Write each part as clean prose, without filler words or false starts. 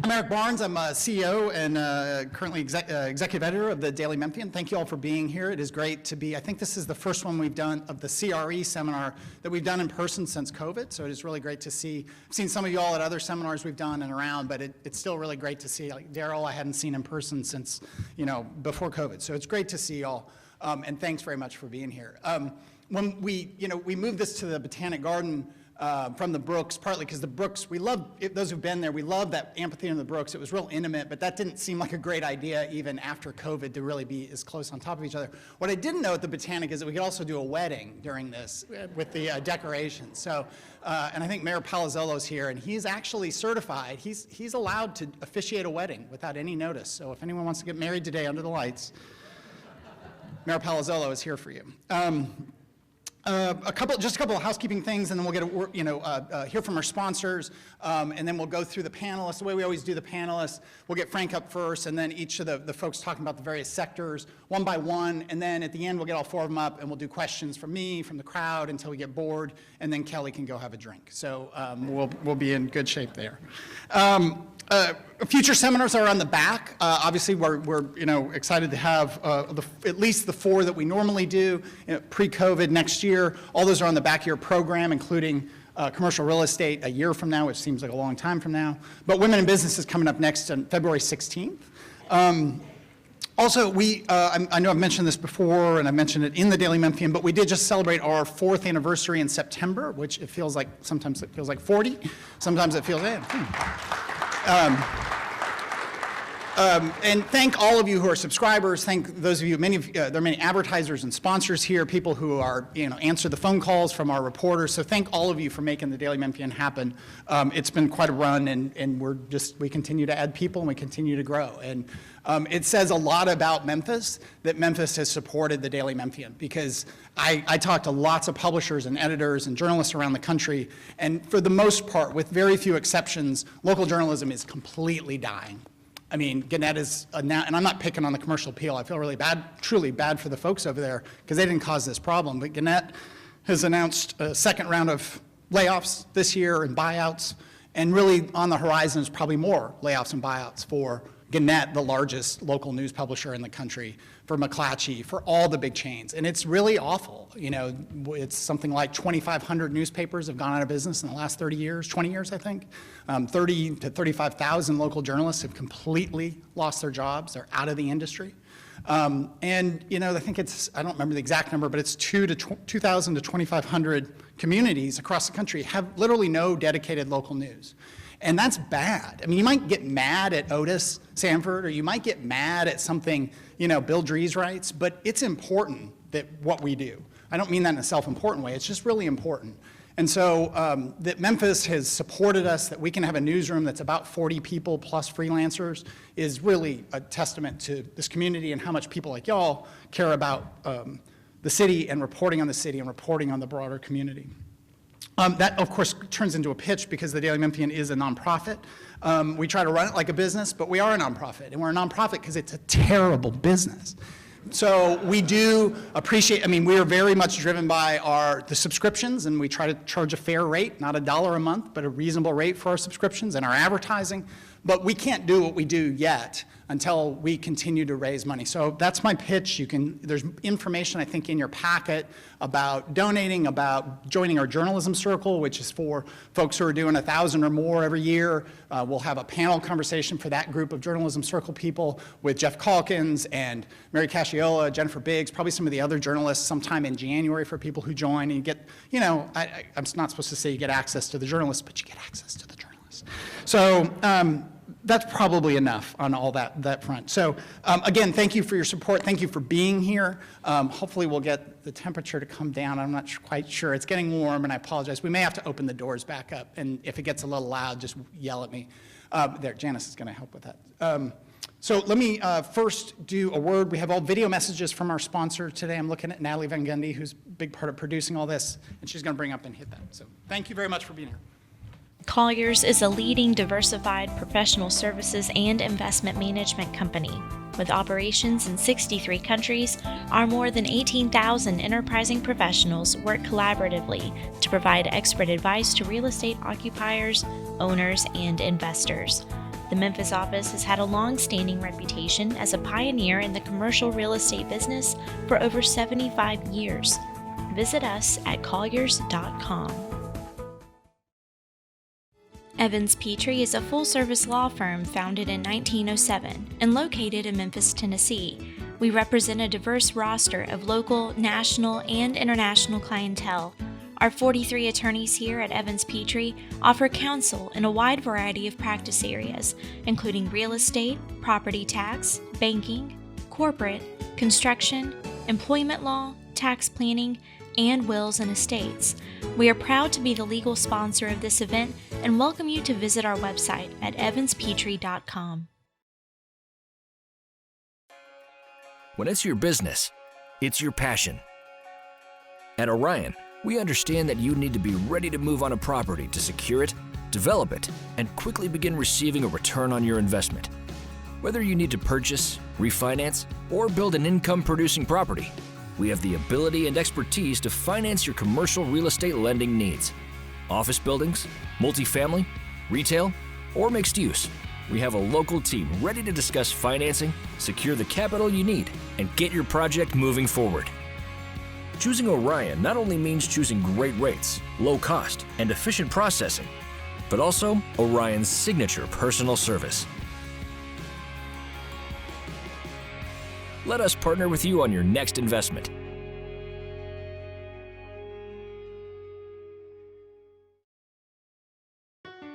I'm Eric Barnes. I'm CEO and currently executive editor of the Daily Memphian. Thank you all for being here. It is great to be, I think this is the first one we've done of the CRE seminar that we've done in person since COVID. So it is really great to see. I've seen some of you all at other seminars we've done and around, but it's still really great to see. Like Daryl, I hadn't seen in person since, before COVID. So it's great to see y'all. And thanks very much for being here. When we moved this to the Botanic Garden from the Brooks, partly because the Brooks, we love, those who've been there, we love that amphitheater in the Brooks. It was real intimate, but that didn't seem like a great idea even after COVID to really be as close on top of each other. What I didn't know at the Botanic is that we could also do a wedding during this with the decorations. So, and I think Mayor Palazzolo's here, and he's actually certified. He's allowed to officiate a wedding without any notice. So if anyone wants to get married today under the lights, Mayor Palazzolo is here for you. Just a couple of housekeeping things, and then we'll get hear from our sponsors, and then we'll go through the panelists. The way we always do the panelists, we'll get Frank up first, and then each of the folks talking about the various sectors, one by one, and then at the end we'll get all four of them up, and we'll do questions from me, from the crowd, until we get bored, and then Kelly can go have a drink. So we'll be in good shape there. Future seminars are on the back. Obviously, we're excited to have at least the four that we normally do pre-COVID next year. All those are on the back of your program, including commercial real estate a year from now, which seems like a long time from now. But Women in Business is coming up next on February 16th. Also, I know I've mentioned this before, and I mentioned it in the Daily Memphian, but we did just celebrate our 4th anniversary in September, which it feels like, sometimes it feels like 40, sometimes it feels, and thank all of you who are subscribers. Thank those of you, there are many advertisers and sponsors here, people who are, answer the phone calls from our reporters. So thank all of you for making the Daily Memphian happen. It's been quite a run, and we continue to add people and we continue to grow. And it says a lot about Memphis that Memphis has supported the Daily Memphian, because I talk to lots of publishers and editors and journalists around the country, and for the most part, with very few exceptions, local journalism is completely dying. I mean, Gannett is, and I'm not picking on the commercial appeal. I feel really bad, truly bad for the folks over there, because they didn't cause this problem. But Gannett has announced a second round of layoffs this year and buyouts, and really on the horizon is probably more layoffs and buyouts for Gannett, the largest local news publisher in the country, for McClatchy, for all the big chains. And it's really awful. It's something like 2,500 newspapers have gone out of business in the last 30 years, 20 years, I think. 30 to 35,000 local journalists have completely lost their jobs. They're out of the industry. I think I don't remember the exact number, but it's 2,000 to 2,500 communities across the country have literally no dedicated local news. And that's bad. I mean, you might get mad at Otis Sanford, or you might get mad at something, Bill Dries writes, but it's important that what we do. I don't mean that in a self-important way. It's just really important. And so that Memphis has supported us, that we can have a newsroom that's about 40 people plus freelancers, is really a testament to this community and how much people like y'all care about the city and reporting on the city and reporting on the broader community. That, of course, turns into a pitch, because the Daily Memphian is a nonprofit. We try to run it like a business, but we are a nonprofit. And we're a nonprofit because it's a terrible business. So we do appreciate, we are very much driven by the subscriptions, and we try to charge a fair rate, not $1 a month, but a reasonable rate for our subscriptions and our advertising. But we can't do what we do yet until we continue to raise money. So that's my pitch. There's information, I think, in your packet about donating, about joining our journalism circle, which is for folks who are doing 1,000 or more every year. We'll have a panel conversation for that group of journalism circle people with Jeff Calkins and Mary Casciola, Jennifer Biggs, probably some of the other journalists sometime in January for people who join. And you get, I'm not supposed to say you get access to the journalists, but you get access to the journalists. So that's probably enough on all that front. So again, thank you for your support. Thank you for being here. Hopefully we'll get the temperature to come down. I'm not quite sure. It's getting warm, and I apologize. We may have to open the doors back up, and if it gets a little loud, just yell at me. There, Janice is going to help with that. So let me first do a word. We have all video messages from our sponsor today. I'm looking at Natalie Van Gundy, who's a big part of producing all this, and she's going to bring up and hit that. So thank you very much for being here. Colliers is a leading diversified professional services and investment management company. With operations in 63 countries, our more than 18,000 enterprising professionals work collaboratively to provide expert advice to real estate occupiers, owners, and investors. The Memphis office has had a long-standing reputation as a pioneer in the commercial real estate business for over 75 years. Visit us at colliers.com. Evans Petrie is a full-service law firm founded in 1907 and located in Memphis, Tennessee. We represent a diverse roster of local, national, and international clientele. Our 43 attorneys here at Evans Petrie offer counsel in a wide variety of practice areas, including real estate, property tax, banking, corporate, construction, employment law, tax planning, and wills and estates. We are proud to be the legal sponsor of this event and welcome you to visit our website at evanspetrie.com. When it's your business, it's your passion. At Orion, we understand that you need to be ready to move on a property to secure it, develop it, and quickly begin receiving a return on your investment. Whether you need to purchase, refinance, or build an income-producing property, we have the ability and expertise to finance your commercial real estate lending needs. Office buildings, multifamily, retail, or mixed use. We have a local team ready to discuss financing, secure the capital you need, and get your project moving forward. Choosing Orion not only means choosing great rates, low cost, and efficient processing, but also Orion's signature personal service. Let us partner with you on your next investment.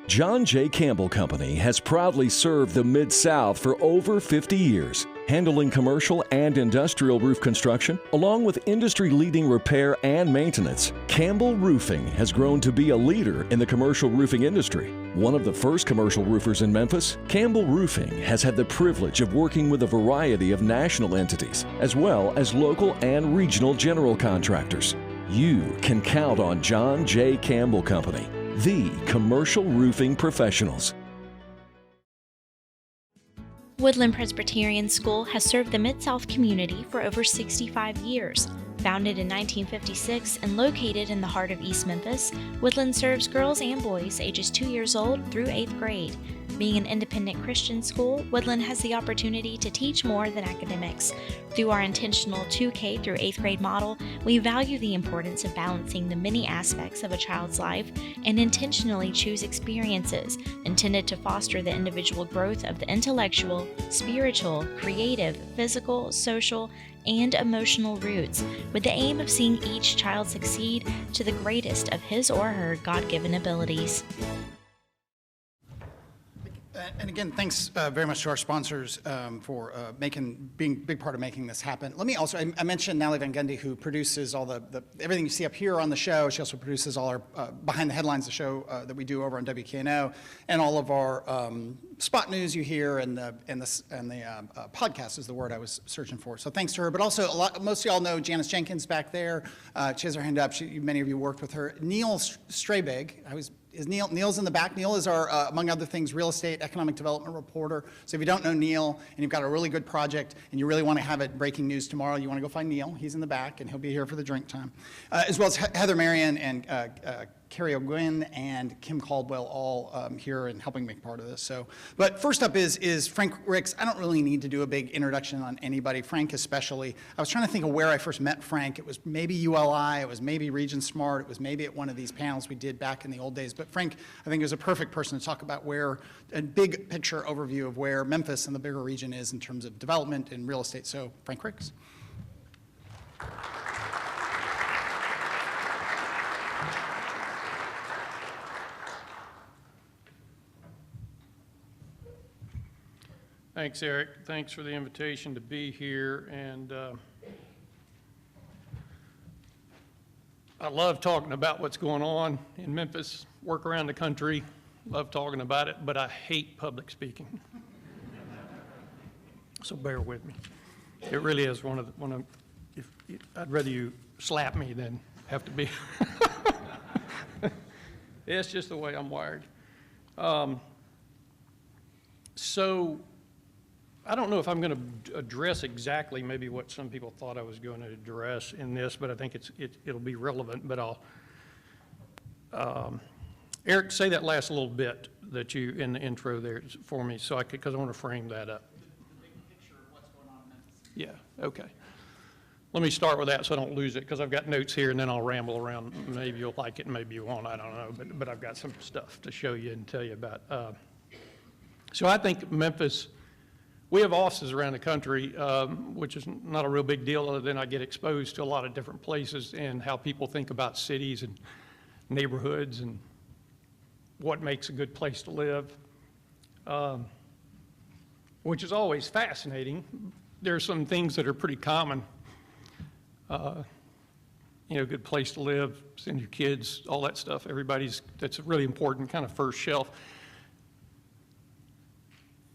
John J. Campbell Company has proudly served the Mid-South for over 50 years, handling commercial and industrial roof construction, along with industry-leading repair and maintenance. Campbell Roofing has grown to be a leader in the commercial roofing industry. One of the first commercial roofers in Memphis, Campbell Roofing has had the privilege of working with a variety of national entities, as well as local and regional general contractors. You can count on John J. Campbell Company, the commercial roofing professionals. Woodland Presbyterian School has served the Mid-South community for over 65 years. Founded in 1956 and located in the heart of East Memphis, Woodland serves girls and boys ages 2 years old through 8th grade. Being an independent Christian school, Woodland has the opportunity to teach more than academics. Through our intentional 2K through 8th grade model, we value the importance of balancing the many aspects of a child's life and intentionally choose experiences intended to foster the individual growth of the intellectual, spiritual, creative, physical, social, and emotional roots, with the aim of seeing each child succeed to the greatest of his or her God-given abilities. And again, thanks very much to our sponsors for being a big part of making this happen. Let me also, I mentioned Natalie Van Gundy, who produces all the everything you see up here on the show. She also produces all our behind the headlines, the show that we do over on WKNO, and all of our spot news you hear, and the podcast is the word I was searching for. So thanks to her. But also, most of y'all know Janice Jenkins back there. She has her hand up. Many of you worked with her. Neil Strabig, Neil's in the back. Neil is our, among other things, real estate economic development reporter. So if you don't know Neil and you've got a really good project and you really want to have it breaking news tomorrow, you want to go find Neil. He's in the back and he'll be here for the drink time. As well as Heather Marion and Carrie O'Gwyn and Kim Caldwell, all here and helping make part of this. So, but first up is Frank Ricks. I don't really need to do a big introduction on anybody, Frank especially. I was trying to think of where I first met Frank. It was maybe ULI, it was maybe Region Smart, it was maybe at one of these panels we did back in the old days. But Frank, I think, is a perfect person to talk about where, a big picture overview of where Memphis and the bigger region is in terms of development and real estate. So, Frank Ricks. Thanks, Eric. Thanks for the invitation to be here. And I love talking about what's going on in Memphis, work around the country, love talking about it, but I hate public speaking. So bear with me. It really is I'd rather you slap me than have to be. It's just the way I'm wired. So I don't know if I'm going to address exactly maybe what some people thought I was going to address in this, but I think it'll be relevant. But I'll, Eric, say that last little bit, that you, in the intro there for me, so because I want to frame that up. The big picture of what's going on in Memphis. Yeah, okay. Let me start with that so I don't lose it, because I've got notes here and then I'll ramble around. Maybe you'll like it, maybe you won't, I don't know, but I've got some stuff to show you and tell you about. So I think Memphis, we have offices around the country, which is not a real big deal other than I get exposed to a lot of different places and how people think about cities and neighborhoods and what makes a good place to live, which is always fascinating. There are some things that are pretty common. You know, good place to live, send your kids, all that stuff. That's a really important kind of first shelf.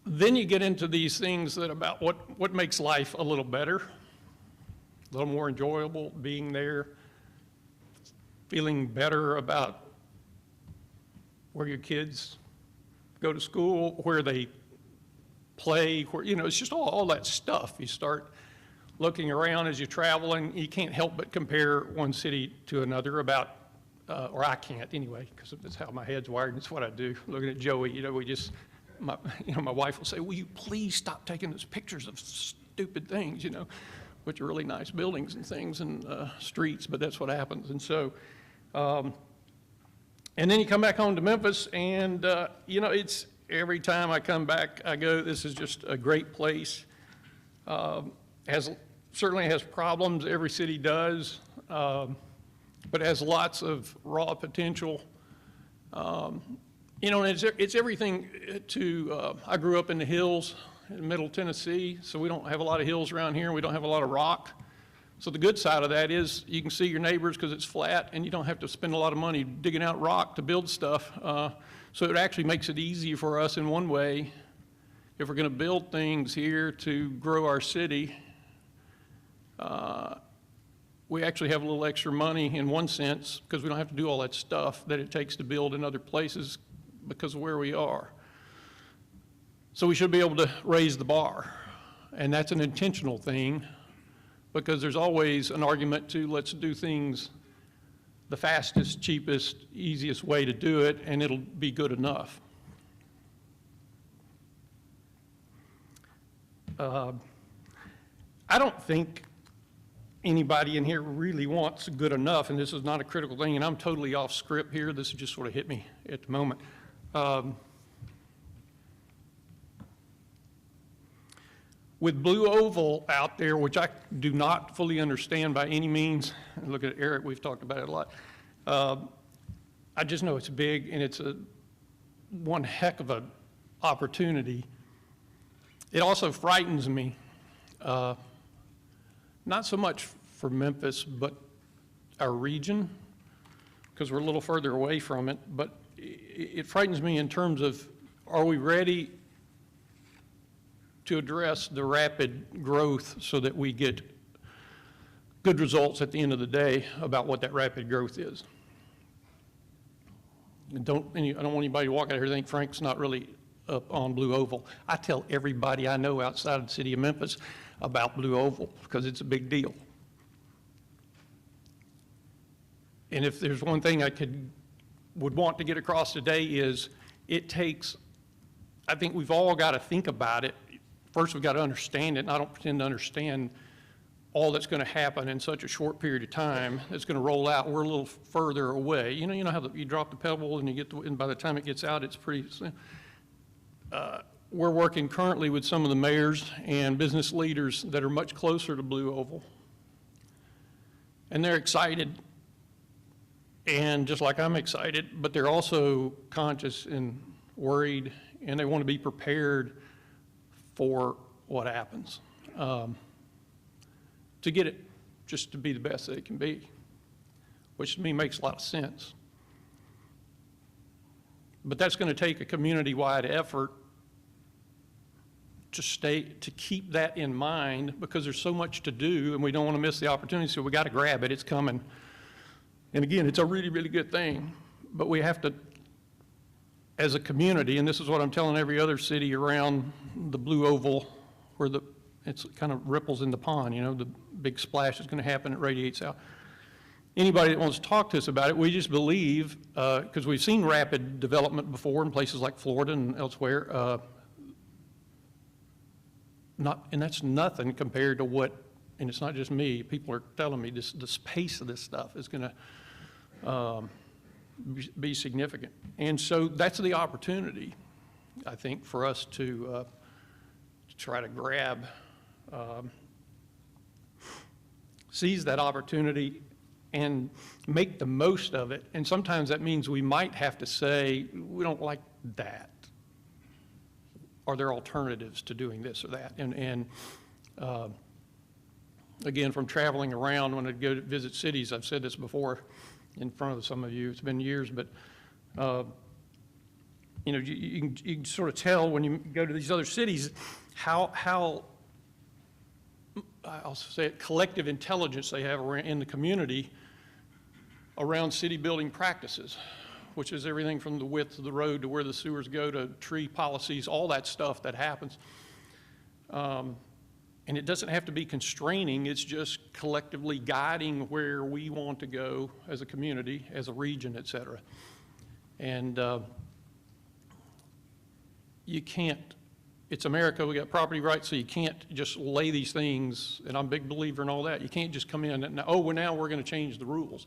Then you get into these things that about what makes life a little better, a little more enjoyable, being there, feeling better about where your kids go to school, where they play, where, you know, it's just all that stuff. You start looking around as you travel, and you can't help but compare one city to another about, or I can't anyway, because that's how my head's wired, and it's what I do. Looking at Joey, you know, my wife will say, will you please stop taking those pictures of stupid things, you know, which are really nice buildings and things and streets, but that's what happens. And so, and then you come back home to Memphis, and, you know, it's every time I come back, I go, this is just a great place. Certainly has problems, every city does, but has lots of raw potential. You know, and it's everything to, I grew up in the hills in Middle Tennessee, so we don't have a lot of hills around here, and we don't have a lot of rock. So the good side of that is you can see your neighbors because it's flat, and you don't have to spend a lot of money digging out rock to build stuff. So it actually makes it easy for us in one way. If we're going to build things here to grow our city, we actually have a little extra money in one sense because we don't have to do all that stuff that it takes to build in other places because of where we are. So we should be able to raise the bar, and that's an intentional thing because there's always an argument to let's do things the fastest, cheapest, easiest way to do it, and it'll be good enough. I don't think anybody in here really wants good enough, and this is not a critical thing, and I'm totally off script here. This just sort of hit me at the moment. With Blue Oval out there, which I do not fully understand by any means, look at Eric, we've talked about it a lot. I just know it's big, and it's one heck of an opportunity. It also frightens me. Not so much for Memphis, but our region, because we're a little further away from it, but it frightens me in terms of, are we ready to address the rapid growth so that we get good results at the end of the day about what that rapid growth is? I don't want anybody to walk out here and think Frank's not really up on Blue Oval. I tell everybody I know outside of the city of Memphis about Blue Oval because it's a big deal. And if there's one thing I would want to get across today is it takes, I think we've all got to think about it. First, we've got to understand it, and I don't pretend to understand all that's going to happen in such a short period of time. It's going to roll out. We're a little further away. You know how you drop the pebble and and by the time it gets out, it's pretty. We're working currently with some of the mayors and business leaders that are much closer to Blue Oval, and they're excited. And just like I'm excited, but they're also conscious and worried, and they want to be prepared for what happens, to get it just to be the best that it can be, which to me makes a lot of sense. But that's going to take a community-wide effort to keep that in mind because there's so much to do and we don't want to miss the opportunity, so we got to grab it. It's coming. And again, it's a really, really good thing, but we have to, as a community, and this is what I'm telling every other city around the Blue Oval, where it's kind of ripples in the pond, you know, the big splash is going to happen, it radiates out. anybody that wants to talk to us about it. We just believe, because we've seen rapid development before in places like Florida and elsewhere, and that's nothing compared to what, and it's not just me, people are telling me the pace of this stuff is going to be significant. And so that's the opportunity, I think, for us to try to grab, seize that opportunity and make the most of it. And sometimes that means we might have to say, we don't like that. Are there alternatives to doing this or that? And again, from traveling around when I go to visit cities, I've said this before in front of some of you, it's been years, but you know, you can sort of tell when you go to these other cities how I'll say it, collective intelligence they have in the community around city building practices, which is everything from the width of the road to where the sewers go to tree policies, all that stuff that happens. And it doesn't have to be constraining, it's just collectively guiding where we want to go as a community, as a region, et cetera. And you can't, it's America, we got property rights, so you can't just lay these things, and I'm a big believer in all that. You can't just come in and, oh, well, now we're going to change the rules.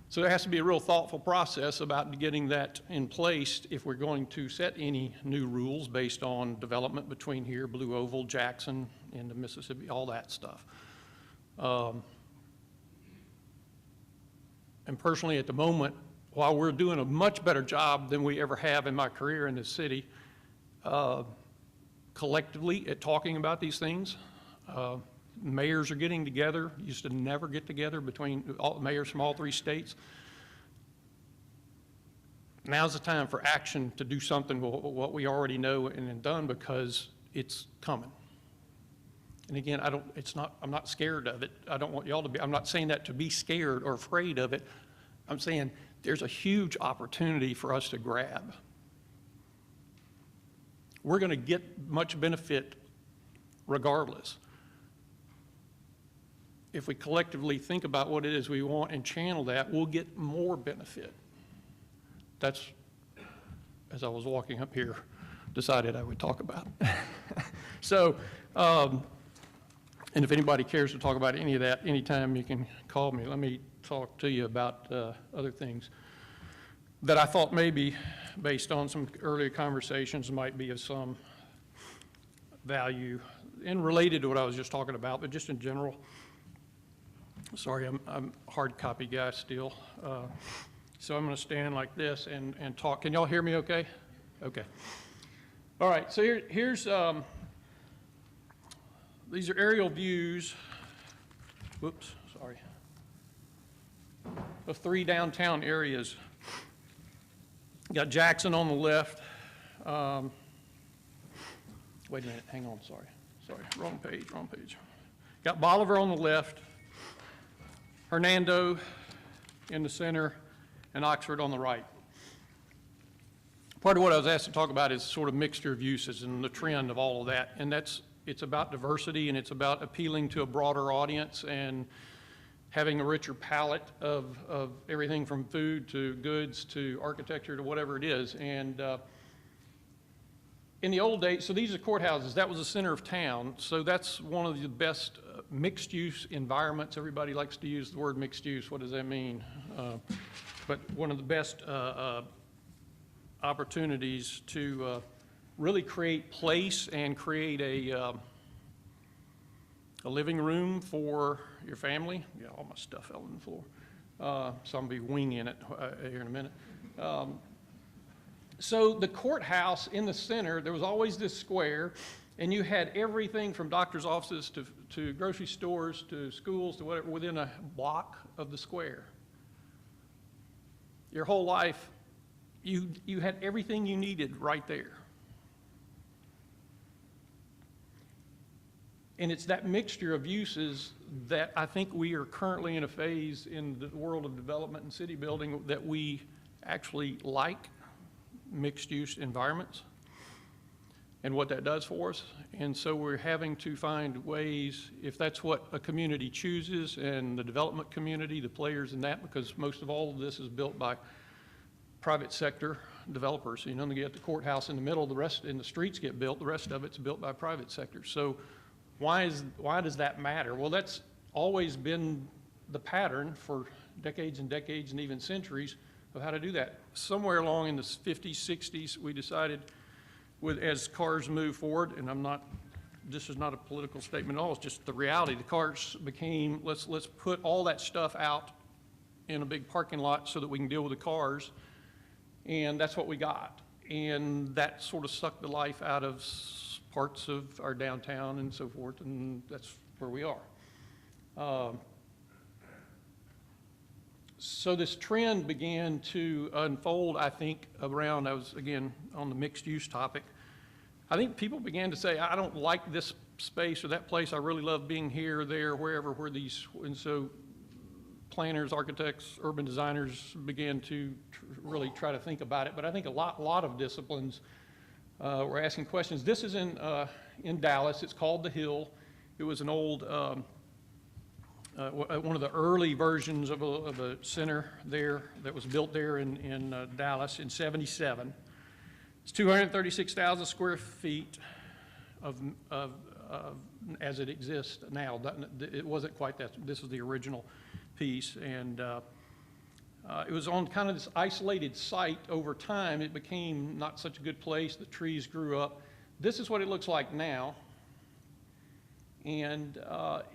So there has to be a real thoughtful process about getting that in place if we're going to set any new rules based on development between here, Blue Oval, Jackson, into Mississippi, all that stuff. And personally, at the moment, while we're doing a much better job than we ever have in my career in this city, collectively at talking about these things, mayors are getting together, used to never get together between all mayors from all 3 states. Now's the time for action to do something with what we already know and have done, because it's coming. And again, I'm not scared of it. I don't want y'all to be, I'm not saying that to be scared or afraid of it. I'm saying there's a huge opportunity for us to grab. We're going to get much benefit regardless. If we collectively think about what it is we want and channel that, we'll get more benefit. That's, as I was walking up here, decided I would talk about. So, and if anybody cares to talk about any of that, anytime you can call me. Let me talk to you about other things that I thought maybe, based on some earlier conversations, might be of some value and related to what I was just talking about, but just in general. Sorry, I'm a hard copy guy still. So I'm going to stand like this and talk. Can y'all hear me okay? Okay. All right, so here's, these are aerial views, whoops, sorry, of 3 downtown areas. Got Jackson on the left. Wait a minute, hang on, sorry, wrong page. Got Bolivar on the left, Hernando in the center, and Oxford on the right. Part of what I was asked to talk about is sort of mixture of uses and the trend of all of that, and it's about diversity, and it's about appealing to a broader audience and having a richer palette of everything from food to goods to architecture to whatever it is. And in the old days, so these are courthouses, that was the center of town, so that's one of the best mixed-use environments. Everybody likes to use the word mixed use. What does that mean? But one of the best opportunities to really create place and create a living room for your family. Yeah, all my stuff fell on the floor. So I'm going to be winging it here in a minute. So the courthouse in the center, there was always this square, and you had everything from doctor's offices to grocery stores to schools to whatever within a block of the square. Your whole life, you had everything you needed right there. And it's that mixture of uses that I think we are currently in a phase in the world of development and city building that we actually like mixed-use environments. and what that does for us. And so we're having to find ways, if that's what a community chooses, and the development community, the players in that, because most of all of this is built by private sector developers. You know, you get the courthouse in the middle, the rest, and the streets get built, the rest of it's built by private sector. So why does that matter? Well, that's always been the pattern for decades and decades and even centuries of how to do that. Somewhere along in the 50s, 60s, we decided, as cars move forward, and this is not a political statement at all, it's just the reality. The cars became, let's put all that stuff out in a big parking lot so that we can deal with the cars, and that's what we got. And that sort of sucked the life out of parts of our downtown and so forth, and that's where we are. So this trend began to unfold, I think, around, I was, again, on the mixed use topic. I think people began to say, I don't like this space or that place. I really love being here, there, wherever, where these, and so planners, architects, urban designers began to really try to think about it. But I think a lot of disciplines were asking questions. This is in Dallas. It's called The Hill. It was an old, one of the early versions of a center there that was built there in Dallas in '77. It's 236,000 square feet as it exists now. It wasn't quite that. This is the original piece, and it was on kind of this isolated site. Over time, it became not such a good place. The trees grew up. This is what it looks like now. And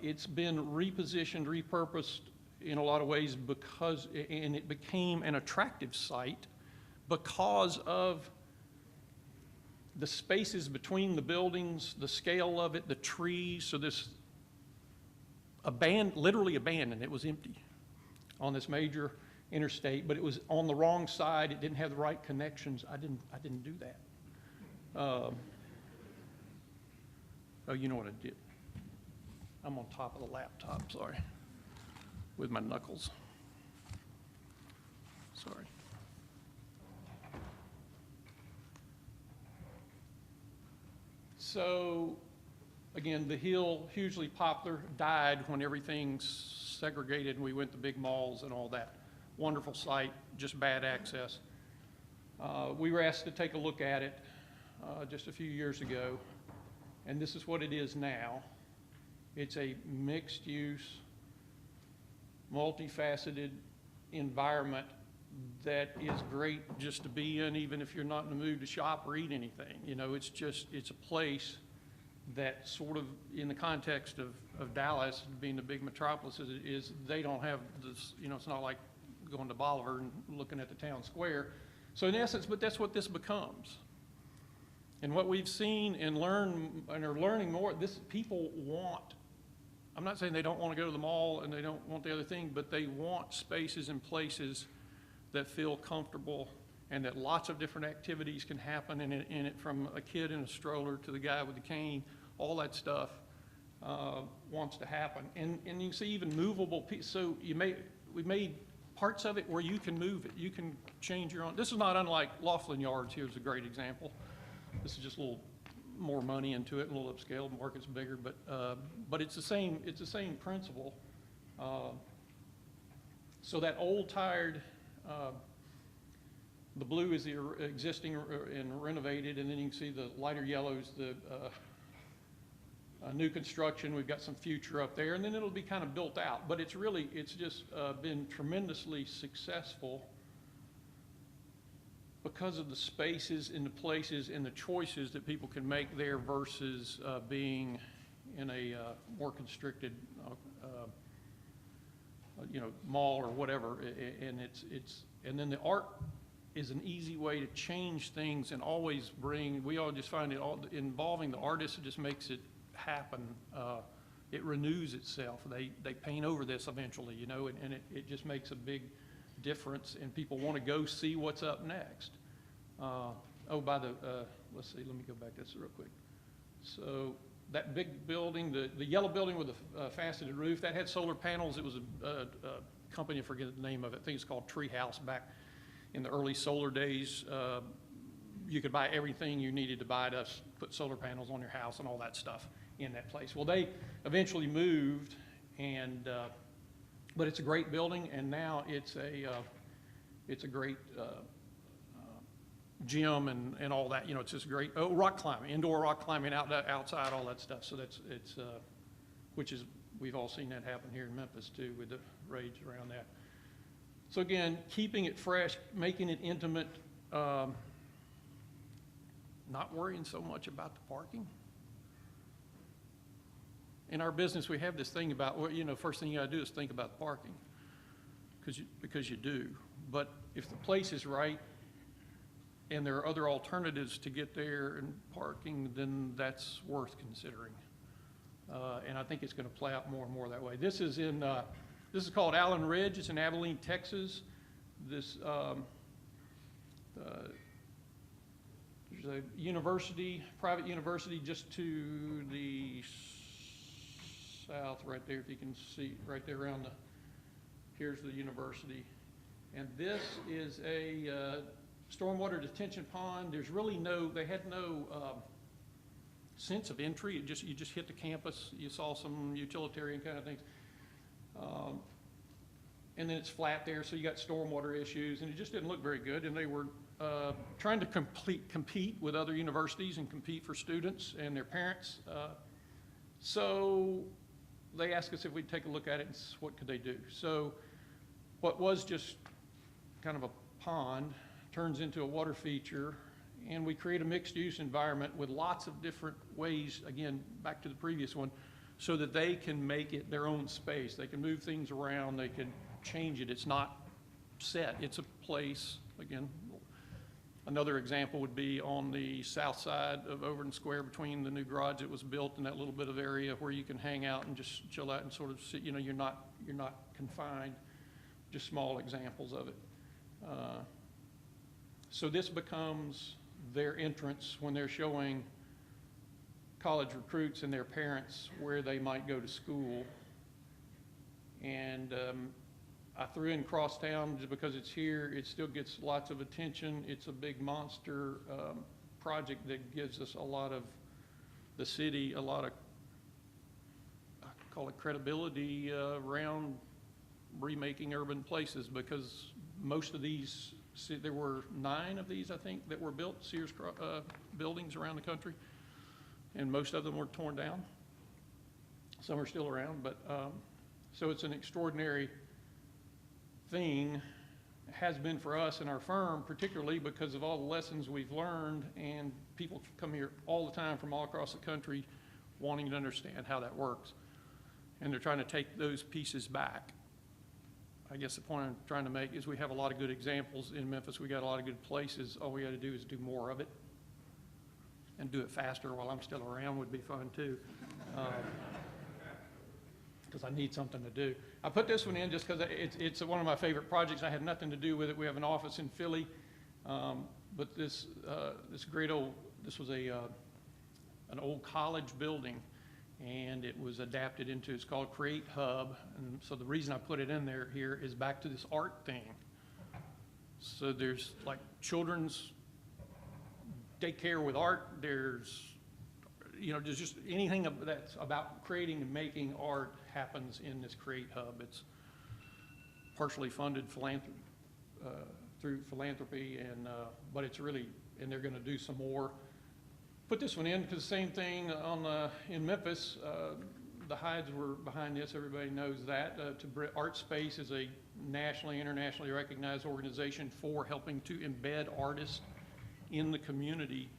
it's been repositioned, repurposed in a lot of ways and it became an attractive site because of the spaces between the buildings, the scale of it, the trees. So this literally abandoned. It was empty on this major interstate, but it was on the wrong side. It didn't have the right connections. I didn't do that. Oh, you know what I did? I'm on top of the laptop, sorry, with my knuckles. Sorry. So, again, the Hill, hugely popular, died when everything segregated and we went to big malls and all that. Wonderful site, just bad access. We were asked to take a look at it just a few years ago, and this is what it is now. It's a mixed-use, multifaceted environment that is great just to be in, even if you're not in the mood to shop or eat anything. You know, it's a place that sort of, in the context of Dallas being the big metropolis is they don't have this, you know, it's not like going to Bolivar and looking at the town square. So in essence, but that's what this becomes. And what we've seen and learned and are learning more, people want. I'm not saying they don't want to go to the mall and they don't want the other thing, but they want spaces and places that feel comfortable and that lots of different activities can happen in it, from a kid in a stroller to the guy with the cane. All that stuff wants to happen. And you can see even movable pieces. So we made parts of it where you can move it. You can change your own. This is not unlike Laughlin Yards. Here's a great example. This is just a little more money into it, a little upscale. The market's bigger, but it's the same. It's the same principle. So that old, tired, the blue is the existing and renovated, and then you can see the lighter yellows, the new construction. We've got some future up there, and then it'll be kind of built out. But it's just been tremendously successful because of the spaces and the places and the choices that people can make there versus being in a more constricted, mall or whatever. And and then the art is an easy way to change things and always we all just find it all involving the artist. It just makes it happen. It renews itself. They paint over this eventually, you know, and it just makes a big difference, and people want to go see what's up next. Let's see, let me go back to this real quick. So that big building, the yellow building with the faceted roof, that had solar panels. It was a company, I forget the name of it. I think it's called Treehouse, back in the early solar days. you could buy everything you needed to buy to put solar panels on your house and all that stuff in that place. Well, they eventually moved, and but it's a great building, and now it's a great gym and all that. You know, it's just great. Oh, rock climbing, indoor rock climbing, outside, all that stuff. So which is, we've all seen that happen here in Memphis too, with the rage around that. So again, keeping it fresh, making it intimate, not worrying so much about the parking. In our business, we have this thing about, well, you know, first thing you gotta do is think about the parking, because you do. But if the place is right and there are other alternatives to get there and parking, then that's worth considering. And I think it's gonna play out more and more that way. This is called Allen Ridge. It's in Abilene, Texas. There's a university, private university just to the south right there, if you can see, right there around here's the university. And this is a stormwater detention pond. There's really they had no sense of entry. You just hit the campus. You saw some utilitarian kind of things. And then it's flat there, so you got stormwater issues, and it just didn't look very good. And they were trying to compete with other universities and compete for students and their parents. So they asked us if we'd take a look at it and what could they do. So what was just kind of a pond turns into a water feature, and we create a mixed-use environment with lots of different ways, again, back to the previous one, so that they can make it their own space. They can move things around, they can change it. It's not set, it's a place. Again, another example would be on the south side of Overton Square between the new garage that was built in that little bit of area where you can hang out and just chill out and sort of sit, you know, you're not confined, just small examples of it. So this becomes their entrance when they're showing college recruits and their parents where they might go to school. And I threw in Crosstown just because it's here. It still gets lots of attention. It's a big monster project that gives us the city a lot of, I call it credibility around remaking urban places, because most of these, there were 9 of these, I think, that were built, Sears buildings around the country, and most of them were torn down. Some are still around, but so it's an extraordinary thing, has been for us and our firm, particularly because of all the lessons we've learned, and people come here all the time from all across the country wanting to understand how that works, and they're trying to take those pieces back. I guess the point I'm trying to make is we have a lot of good examples in Memphis. We got a lot of good places. All we got to do is do more of it, and do it faster while I'm still around would be fun too, because I need something to do. I put this one in just because it's one of my favorite projects. I had nothing to do with it. We have an office in Philly, but this was an old college building, and it was adapted into, it's called Create Hub. And so the reason I put it in here is back to this art thing. So there's like children's daycare with art. There's just anything that's about creating and making art happens in this Create Hub. It's partially funded through philanthropy, and but it's really, and they're going to do some more. Put this one in because the same thing in Memphis. The Hydes were behind this. Everybody knows that. Art Space is a nationally, internationally recognized organization for helping to embed artists in the community,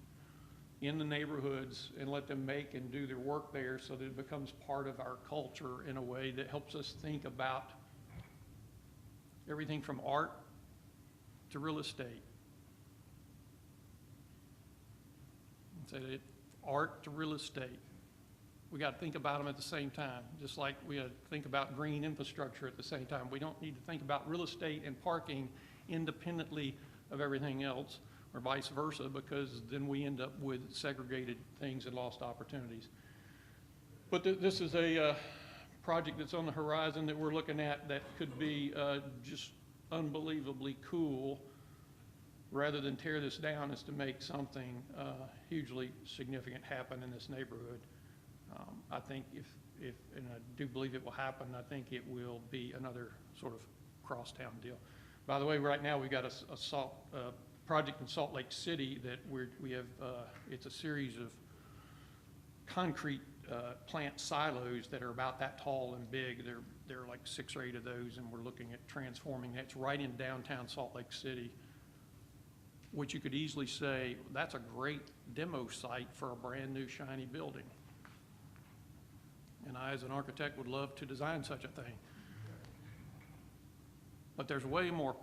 in the neighborhoods, and let them make and do their work there so that it becomes part of our culture in a way that helps us think about everything from art to real estate. Say that art to real estate. We got to think about them at the same time, just like we got to think about green infrastructure at the same time. We don't need to think about real estate and parking independently of everything else, or vice versa, because then we end up with segregated things and lost opportunities. But this is a project that's on the horizon that we're looking at that could be just unbelievably cool rather than tear this down, is to make something hugely significant happen in this neighborhood. I think and I do believe it will happen, I think it will be another sort of crosstown deal. By the way, right now we've got a project in Salt Lake City that we have, it's a series of concrete plant silos that are about that tall and big. There are like 6 or 8 of those, and we're looking at transforming that. It's right in downtown Salt Lake City, which you could easily say, that's a great demo site for a brand new shiny building. And I, as an architect, would love to design such a thing. But there's way more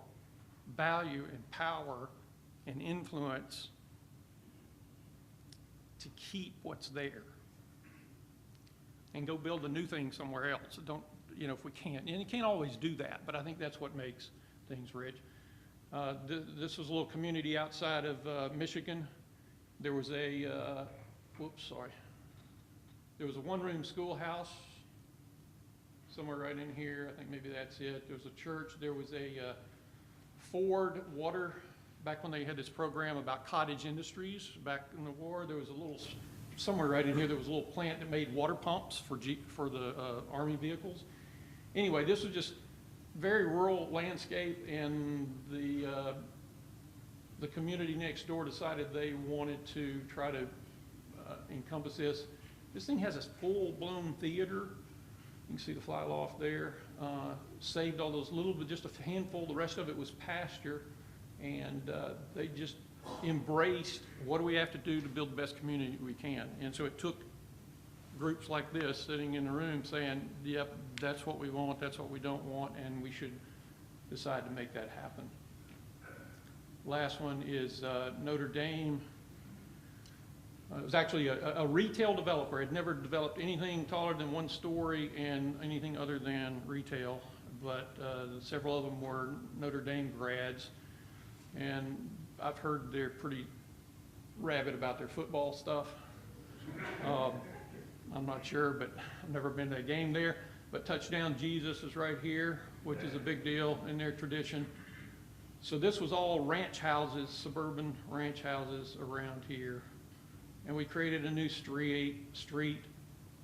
value and power and influence to keep what's there and go build a new thing somewhere else. Don't, you know, if we can't, and you can't always do that, but I think that's what makes things rich. This was a little community outside of Michigan. There was a, there was a one-room schoolhouse somewhere right in here. I think maybe that's it. There was a church. There was a Ford water, back when they had this program about cottage industries back in the war. There was a little, somewhere right in here, there was a little plant that made water pumps for the Army vehicles. Anyway, this was just very rural landscape, and the community next door decided they wanted to try to encompass this. This thing has a full-blown theater. You can see the fly loft there. Saved all those little, but just a handful. The rest of it was pasture, and they just embraced, what do we have to do to build the best community we can? And so it took groups like this sitting in the room saying, yep, that's what we want, that's what we don't want, and we should decide to make that happen. Last one is Notre Dame. It was actually a retail developer. It never developed anything taller than 1 story and anything other than retail, but several of them were Notre Dame grads. And I've heard they're pretty rabid about their football stuff. I'm not sure, but I've never been to a game there. But Touchdown Jesus is right here, which is a big deal in their tradition. So this was all ranch houses, suburban ranch houses around here. And we created a new street.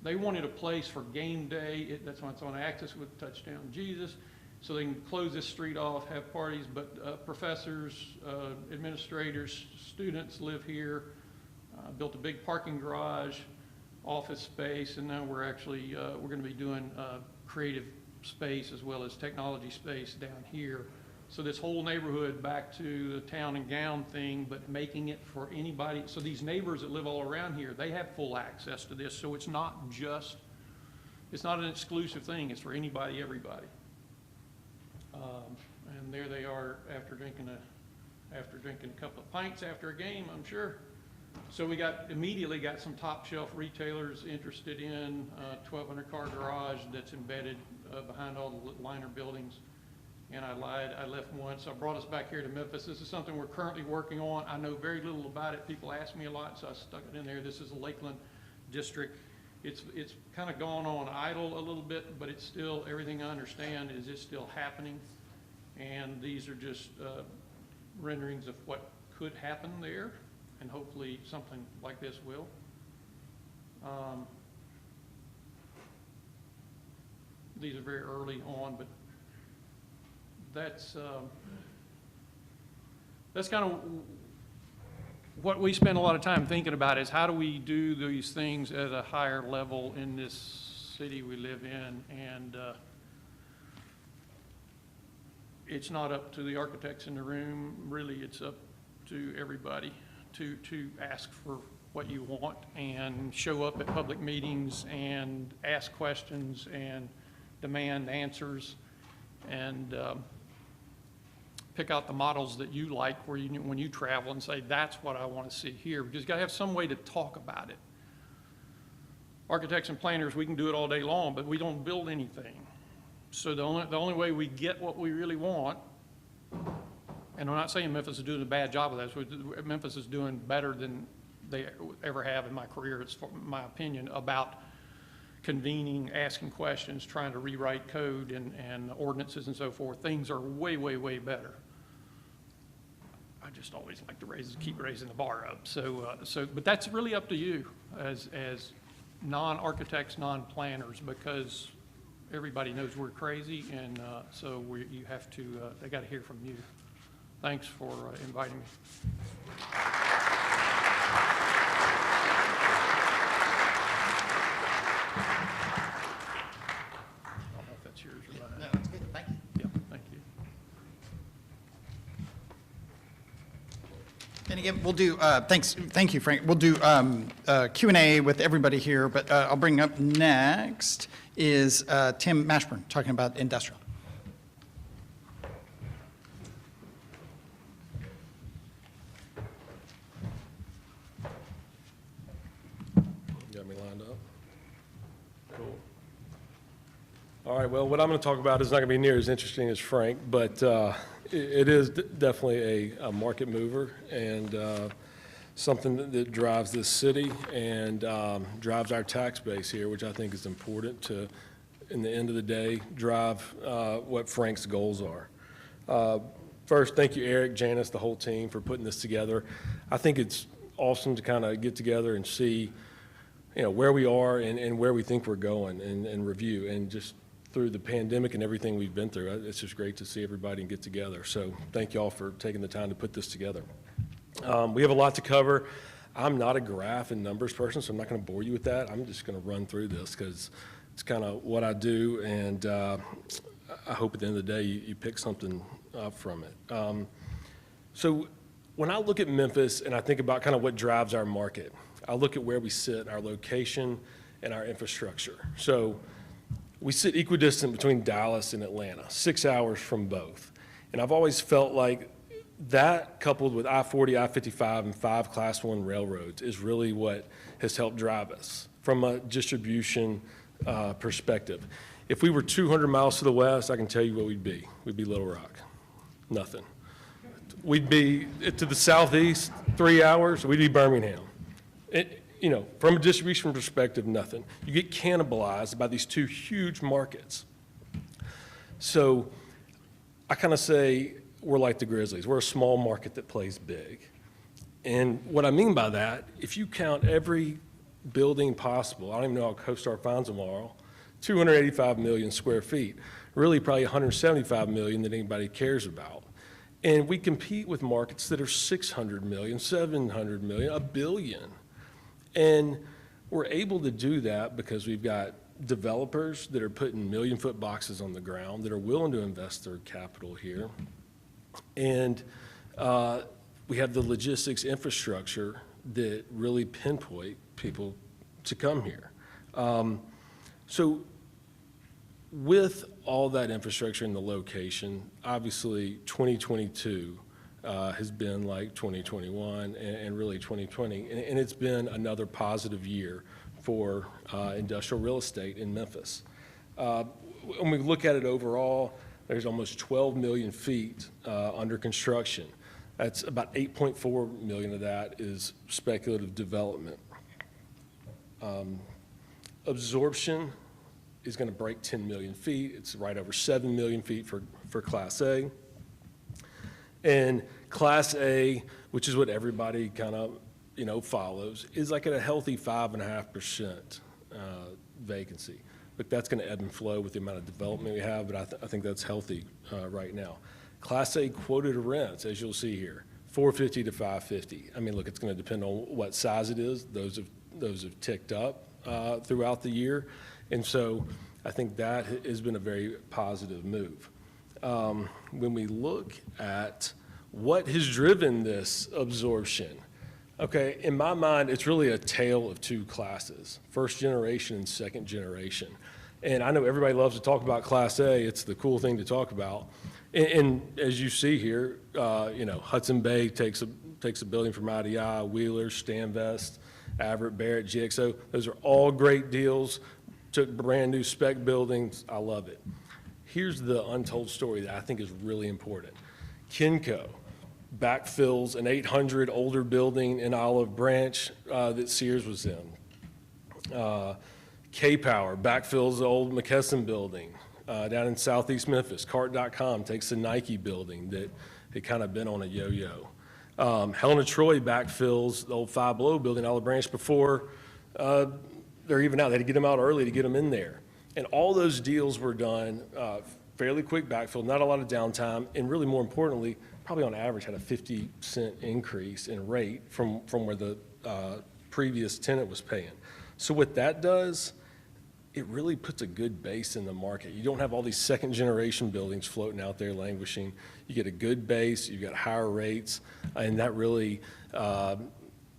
They wanted a place for game day. That's why it's on axis with Touchdown Jesus. So they can close this street off, have parties, but professors, administrators, students live here. Built a big parking garage, office space, and now we're actually, we're gonna be doing creative space as well as technology space down here. So this whole neighborhood, back to the town and gown thing, but making it for anybody. So these neighbors that live all around here, they have full access to this. So it's not just, it's not an exclusive thing. It's for anybody, everybody. And there they are after drinking a couple of pints after a game, I'm sure. So we immediately got some top shelf retailers interested in 1,200 car garage that's embedded behind all the liner buildings. And I lied, I left one, so I brought us back here to Memphis. This is something we're currently working on. I know very little about it. People ask me a lot, so I stuck it in there. This is a Lakeland district. It's kind of gone on idle a little bit, but it's still, everything I understand is it's still happening. And these are just renderings of what could happen there, and hopefully something like this will. These are very early on, but that's kind of what we spend a lot of time thinking about, is how do we do these things at a higher level in this city we live in. And it's not up to the architects in the room, really. It's up to everybody to ask for what you want and show up at public meetings and ask questions and demand answers, and pick out the models that you like where when you travel, and say, that's what I want to see here. Because you've got to have some way to talk about it. Architects and planners, we can do it all day long, but we don't build anything. So the only way we get what we really want, and I'm not saying Memphis is doing a bad job of that, so Memphis is doing better than they ever have in my career, it's my opinion, about convening, asking questions, trying to rewrite code and ordinances and so forth. Things are way, way, way better. I just always like to keep raising the bar up. But that's really up to you as non-architects, non-planners, because everybody knows we're crazy, and you have to, they got to hear from you. Thanks for inviting me. I don't know if that's yours or mine. No, that's good. Thank you. Yeah, thank you. And again, we'll do, thank you, Frank. We'll do Q&A with everybody here, but I'll bring up next is Tim Mashburn talking about industrial. Got me lined up. Cool. All right, well, what I'm going to talk about is not going to be near as interesting as Frank, but it is definitely a market mover and something that drives this city and drives our tax base here, which I think is important to, in the end of the day, drive what Frank's goals are. First, thank you, Eric, Janice, the whole team for putting this together. I think it's awesome to kind of get together and see, where we are and where we think we're going and review. And just through the pandemic and everything we've been through, it's just great to see everybody and get together. So thank you all for taking the time to put this together. We have a lot to cover. I'm not a graph and numbers person, so I'm not going to bore you with that. I'm just going to run through this because it's kind of what I do, and I hope at the end of the day you pick something up from it. So when I look at Memphis and I think about kind of what drives our market, I look at where we sit, our location, and our infrastructure. So we sit equidistant between Dallas and Atlanta, 6 hours from both. And I've always felt like that, coupled with I-40, I-55, and 5 Class 1 railroads, is really what has helped drive us from a distribution perspective. If we were 200 miles to the west, I can tell you what we'd be. We'd be Little Rock. Nothing. We'd be to the southeast, 3 hours, we'd be Birmingham. From a distribution perspective, nothing. You get cannibalized by these two huge markets. So I kind of say we're like the Grizzlies. We're a small market that plays big. And what I mean by that, if you count every building possible, I don't even know how CoStar finds them all, 285 million square feet, really probably 175 million that anybody cares about. And we compete with markets that are 600 million, 700 million, a billion. And we're able to do that because we've got developers that are putting million-foot boxes on the ground that are willing to invest their capital here. And we have the logistics infrastructure that really pinpoint people to come here. So with all that infrastructure and the location, obviously 2022 has been like 2021 and really 2020, and it's been another positive year for industrial real estate in Memphis. When we look at it overall, there's almost 12 million feet under construction. That's about 8.4 million of that is speculative development. Absorption is going to break 10 million feet. It's right over 7 million feet for Class A. And Class A, which is what everybody kind of, follows, is like at a healthy 5.5% vacancy. But that's going to ebb and flow with the amount of development we have, but I think that's healthy right now. Class A quoted rents, as you'll see here, $450 to $550. I mean, look, it's going to depend on what size it is. Those have ticked up throughout the year. And so I think that has been a very positive move. When we look at what has driven this absorption, okay, in my mind, it's really a tale of two classes, first generation and second generation. And I know everybody loves to talk about Class A. It's the cool thing to talk about. And as you see here, Hudson Bay takes a building from IDI, Wheeler, Stanvest, Averitt, Barrett, GXO. Those are all great deals. Took brand new spec buildings. I love it. Here's the untold story that I think is really important. Kinco backfills an 800 older building in Olive Branch that Sears was in. K-Power backfills the old McKesson building down in southeast Memphis. Cart.com takes the Nike building that had kind of been on a yo-yo. Helen of Troy backfills the old Five Below building, Olive Branch, before they're even out. They had to get them out early to get them in there. And all those deals were done fairly quick backfill, not a lot of downtime, and really more importantly, probably on average had a 50-cent increase in rate from where the previous tenant was paying. So what that does, it really puts a good base in the market. You don't have all these second-generation buildings floating out there languishing. You get a good base, you've got higher rates, and that really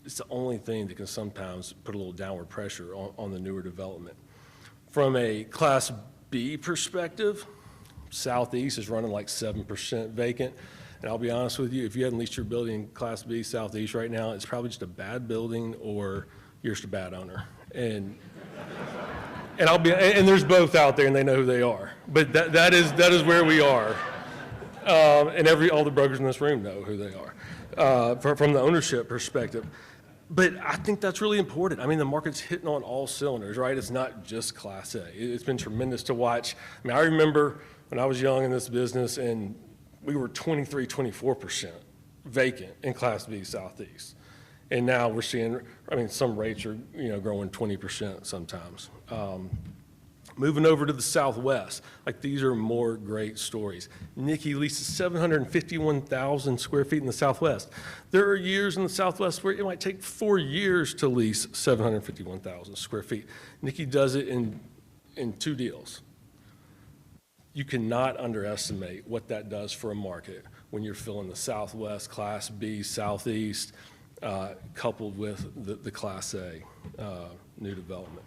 it's the only thing that can sometimes put a little downward pressure on the newer development. From a Class B perspective, Southeast is running like 7% vacant. And I'll be honest with you, if you hadn't leased your building in Class B Southeast right now, it's probably just a bad building or you're just a bad owner. And there's both out there and they know who they are. But that is where we are. And all the brokers in this room know who they are from the ownership perspective. But I think that's really important. I mean, the market's hitting on all cylinders, right? It's not just Class A. It's been tremendous to watch. I mean, I remember when I was young in this business and we were 23, 24% vacant in Class B Southeast. And now we're seeing, I mean, some rates are, growing 20% sometimes. Moving over to the Southwest, like these are more great stories. Nikki leases 751,000 square feet in the Southwest. There are years in the Southwest where it might take 4 years to lease 751,000 square feet. Nikki does it in 2 deals. You cannot underestimate what that does for a market when you're filling the Southwest, Class B, Southeast, coupled with the Class A new development.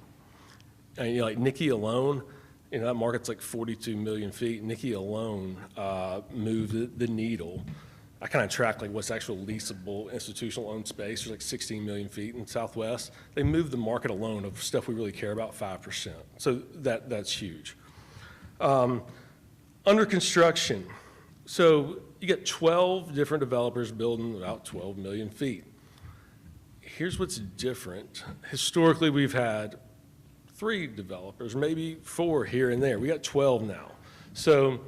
And like Nikki alone, that market's like 42 million feet. Nikki alone moved the needle. I kind of track like what's actual leasable institutional owned space. There's like 16 million feet in Southwest. They moved the market alone of stuff we really care about 5%. So that's huge. Under construction, so you get 12 different developers building about 12 million feet. Here's what's different. Historically, we've had 3 developers, maybe 4 here and there. We got 12 now. So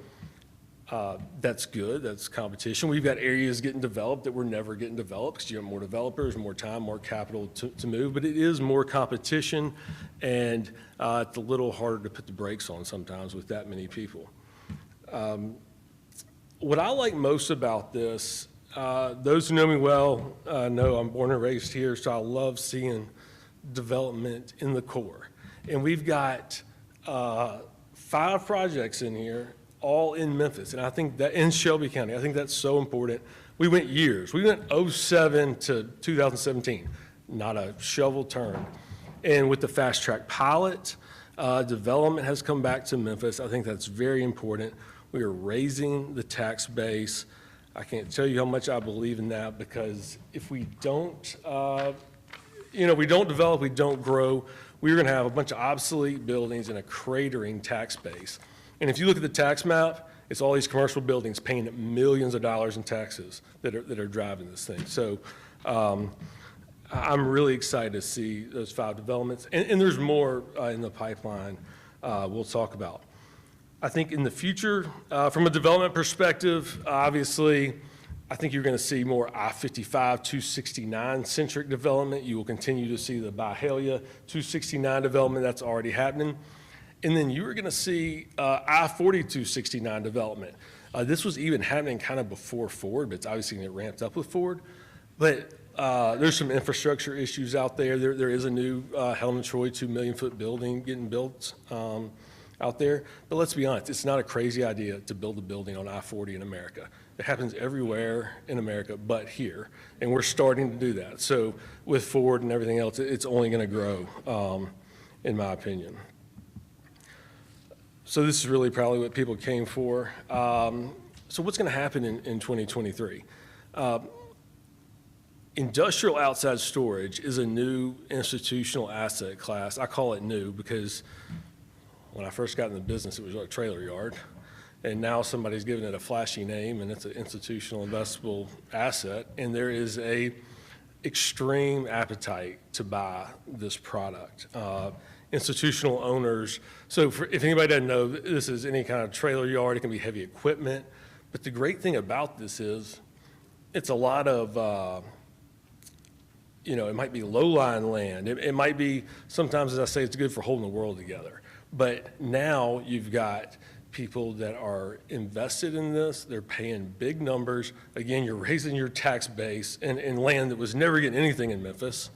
that's good, that's competition. We've got areas getting developed that were never getting developed because you have more developers, more time, more capital to move, but it is more competition and it's a little harder to put the brakes on sometimes with that many people. What I like most about this, those who know me well know I'm born and raised here, so I love seeing development in the core. And we've got 5 projects in here, all in Memphis, and I think that in Shelby County, I think that's so important. We went years. We went 2007 to 2017, not a shovel turn. And with the fast track pilot, development has come back to Memphis. I think that's very important. We are raising the tax base. I can't tell you how much I believe in that because if we don't, we don't develop, we don't grow, we're going to have a bunch of obsolete buildings and a cratering tax base. And if you look at the tax map, it's all these commercial buildings paying millions of dollars in taxes that are driving this thing. So I'm really excited to see those 5 developments. And there's more in the pipeline we'll talk about. I think in the future, from a development perspective, obviously, I think you're going to see more I-55, 269-centric development. You will continue to see the Byhalia 269 development. That's already happening. And then you are going to see I-40 269 development. This was even happening kind of before Ford, but it's obviously going to get ramped up with Ford. But there's some infrastructure issues out there. There is a new Helen of Troy 2 million-foot building getting built out there. But let's be honest, it's not a crazy idea to build a building on I-40 in America. It happens everywhere in America but here, and we're starting to do that. So with Ford and everything else, it's only going to grow, in my opinion. So this is really probably what people came for. So what's going to happen in 2023? Industrial outside storage is a new institutional asset class. I call it new because when I first got in the business, it was like a trailer yard. And now somebody's given it a flashy name, and it's an institutional investable asset. And there is a extreme appetite to buy this product. Institutional owners, so if anybody doesn't know, this is any kind of trailer yard. It can be heavy equipment. But the great thing about this is it's a lot of, it might be low-lying land. It might be, sometimes, as I say, it's good for holding the world together. But now you've got people that are invested in this. They're paying big numbers. Again, you're raising your tax base in land that was never getting anything in Memphis.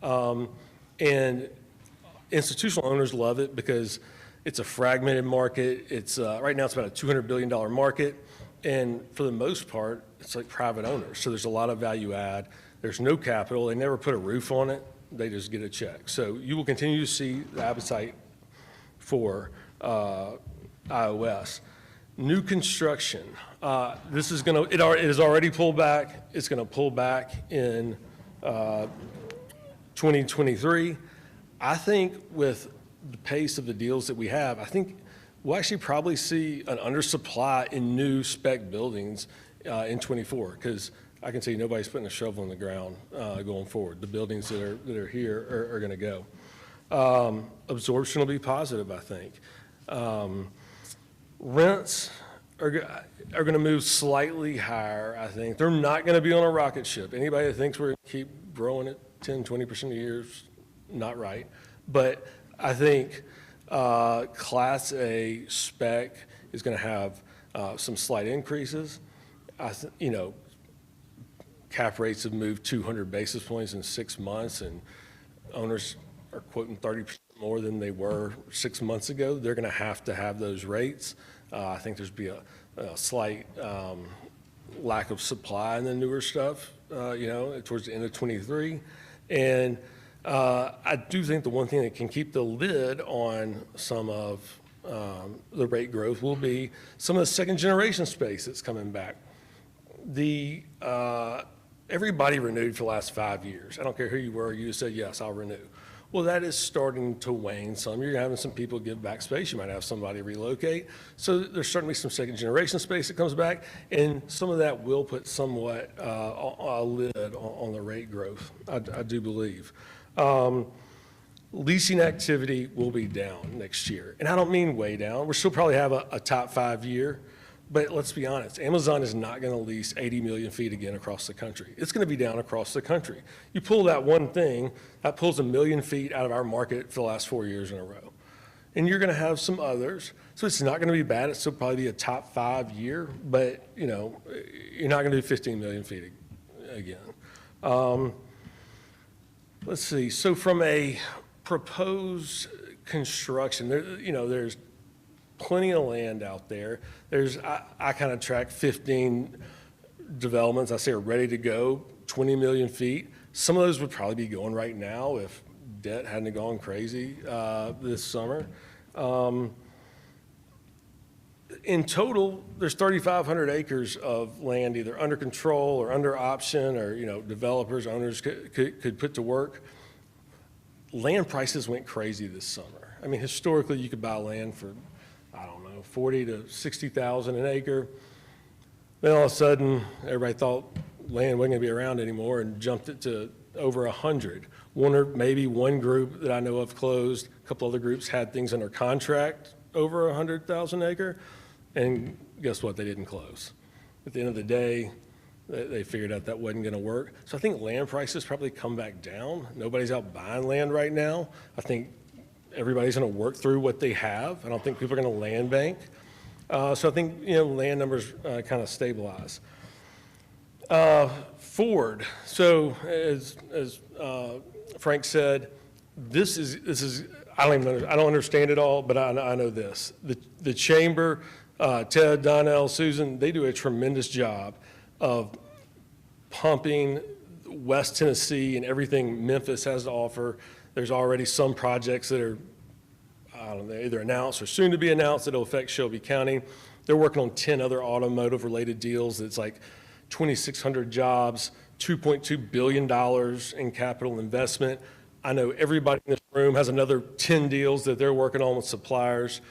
And institutional owners love it because it's a fragmented market. It's right now it's about a $200 billion market. And for the most part, it's like private owners. So there's a lot of value add. There's no capital. They never put a roof on it. They just get a check. So you will continue to see the appetite for iOS. New construction. This is going to, it has already pulled back. It's going to pull back in 2023. I think with the pace of the deals that we have, I think we'll actually probably see an undersupply in new spec buildings in 24, because I can see nobody's putting a shovel in the ground going forward. The buildings that are here are going to go. Absorption will be positive, I think. Rents are going to move slightly higher, I think. They're not going to be on a rocket ship. Anybody that thinks we're going to keep growing at 10, 20% a year is not right. But I think Class A spec is going to have some slight increases. Cap rates have moved 200 basis points in 6 months, and owners are quoting 30% more than they were 6 months ago. They're going to have those rates. I think there's be a slight lack of supply in the newer stuff, towards the end of 23. And I do think the one thing that can keep the lid on some of the rate growth will be some of the second generation space that's coming back. Everybody renewed for the last 5 years. I don't care who you were, you said, yes, I'll renew. Well, that is starting to wane some. You're having some people give back space. You might have somebody relocate. So there's certainly some second generation space that comes back, and some of that will put somewhat a lid on the rate growth, I do believe. Leasing activity will be down next year. And I don't mean way down. We'll still probably have a top 5 year. But let's be honest, Amazon is not going to lease 80 million feet again across the country. It's going to be down across the country. You pull that one thing, that pulls 1 million feet out of our market for the last 4 years in a row. And you're going to have some others. So it's not going to be bad. It's still probably be a top 5 year, but you're not going to do 15 million feet again. Let's see. So from a proposed construction, there's plenty of land out there. I kind of track 15 developments I say are ready to go, 20 million feet. Some of those would probably be going right now if debt hadn't gone crazy this summer. In total, there's 3,500 acres of land either under control or under option, or developers, owners could put to work. Land prices went crazy this summer. I mean, historically, you could buy land for, I don't know, 40 to 60,000 an acre. Then all of a sudden, everybody thought land wasn't going to be around anymore and jumped it to over 100. One or maybe one group that I know of closed. A couple other groups had things under contract over 100,000 acre, and guess what? They didn't close. At the end of the day, they figured out that wasn't going to work. So I think land prices probably come back down. Nobody's out buying land right now. I think everybody's going to work through what they have. I don't think people are going to land bank. So I think land numbers kind of stabilize. Ford. So as Frank said, this is I don't understand it all, but I know this. The chamber, Ted, Donnell, Susan, they do a tremendous job of pumping West Tennessee and everything Memphis has to offer. There's already some projects that are, either announced or soon to be announced that'll affect Shelby County. They're working on 10 other automotive-related deals. It's like 2,600 jobs, $2.2 billion in capital investment. I know everybody in this room has another 10 deals that they're working on with suppliers.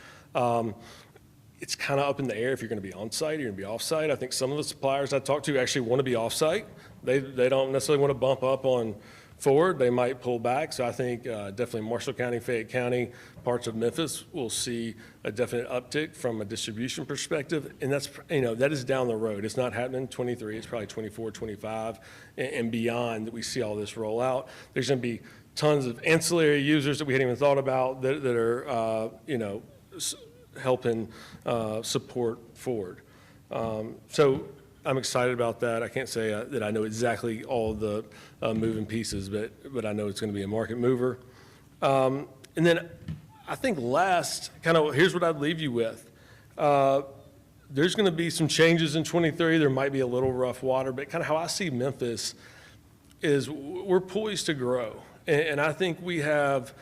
It's kind of up in the air if you're going to be on-site or you're going to be off-site. I think some of the suppliers I talk to actually want to be off-site. They don't necessarily want to bump up on forward, they might pull back. So I think definitely Marshall County, Fayette County, parts of Memphis will see a definite uptick from a distribution perspective. And that's, that is down the road. It's not happening in 23, it's probably 24, 25 and beyond that we see all this roll out. There's going to be tons of ancillary users that we hadn't even thought about that are, helping support forward. So I'm excited about that. I can't say that I know exactly all the moving pieces, but I know it's going to be a market mover. And then I think last, here's what I'd leave you with. There's going to be some changes in 23. There might be a little rough water, but kind of how I see Memphis is we're poised to grow. And I think we have,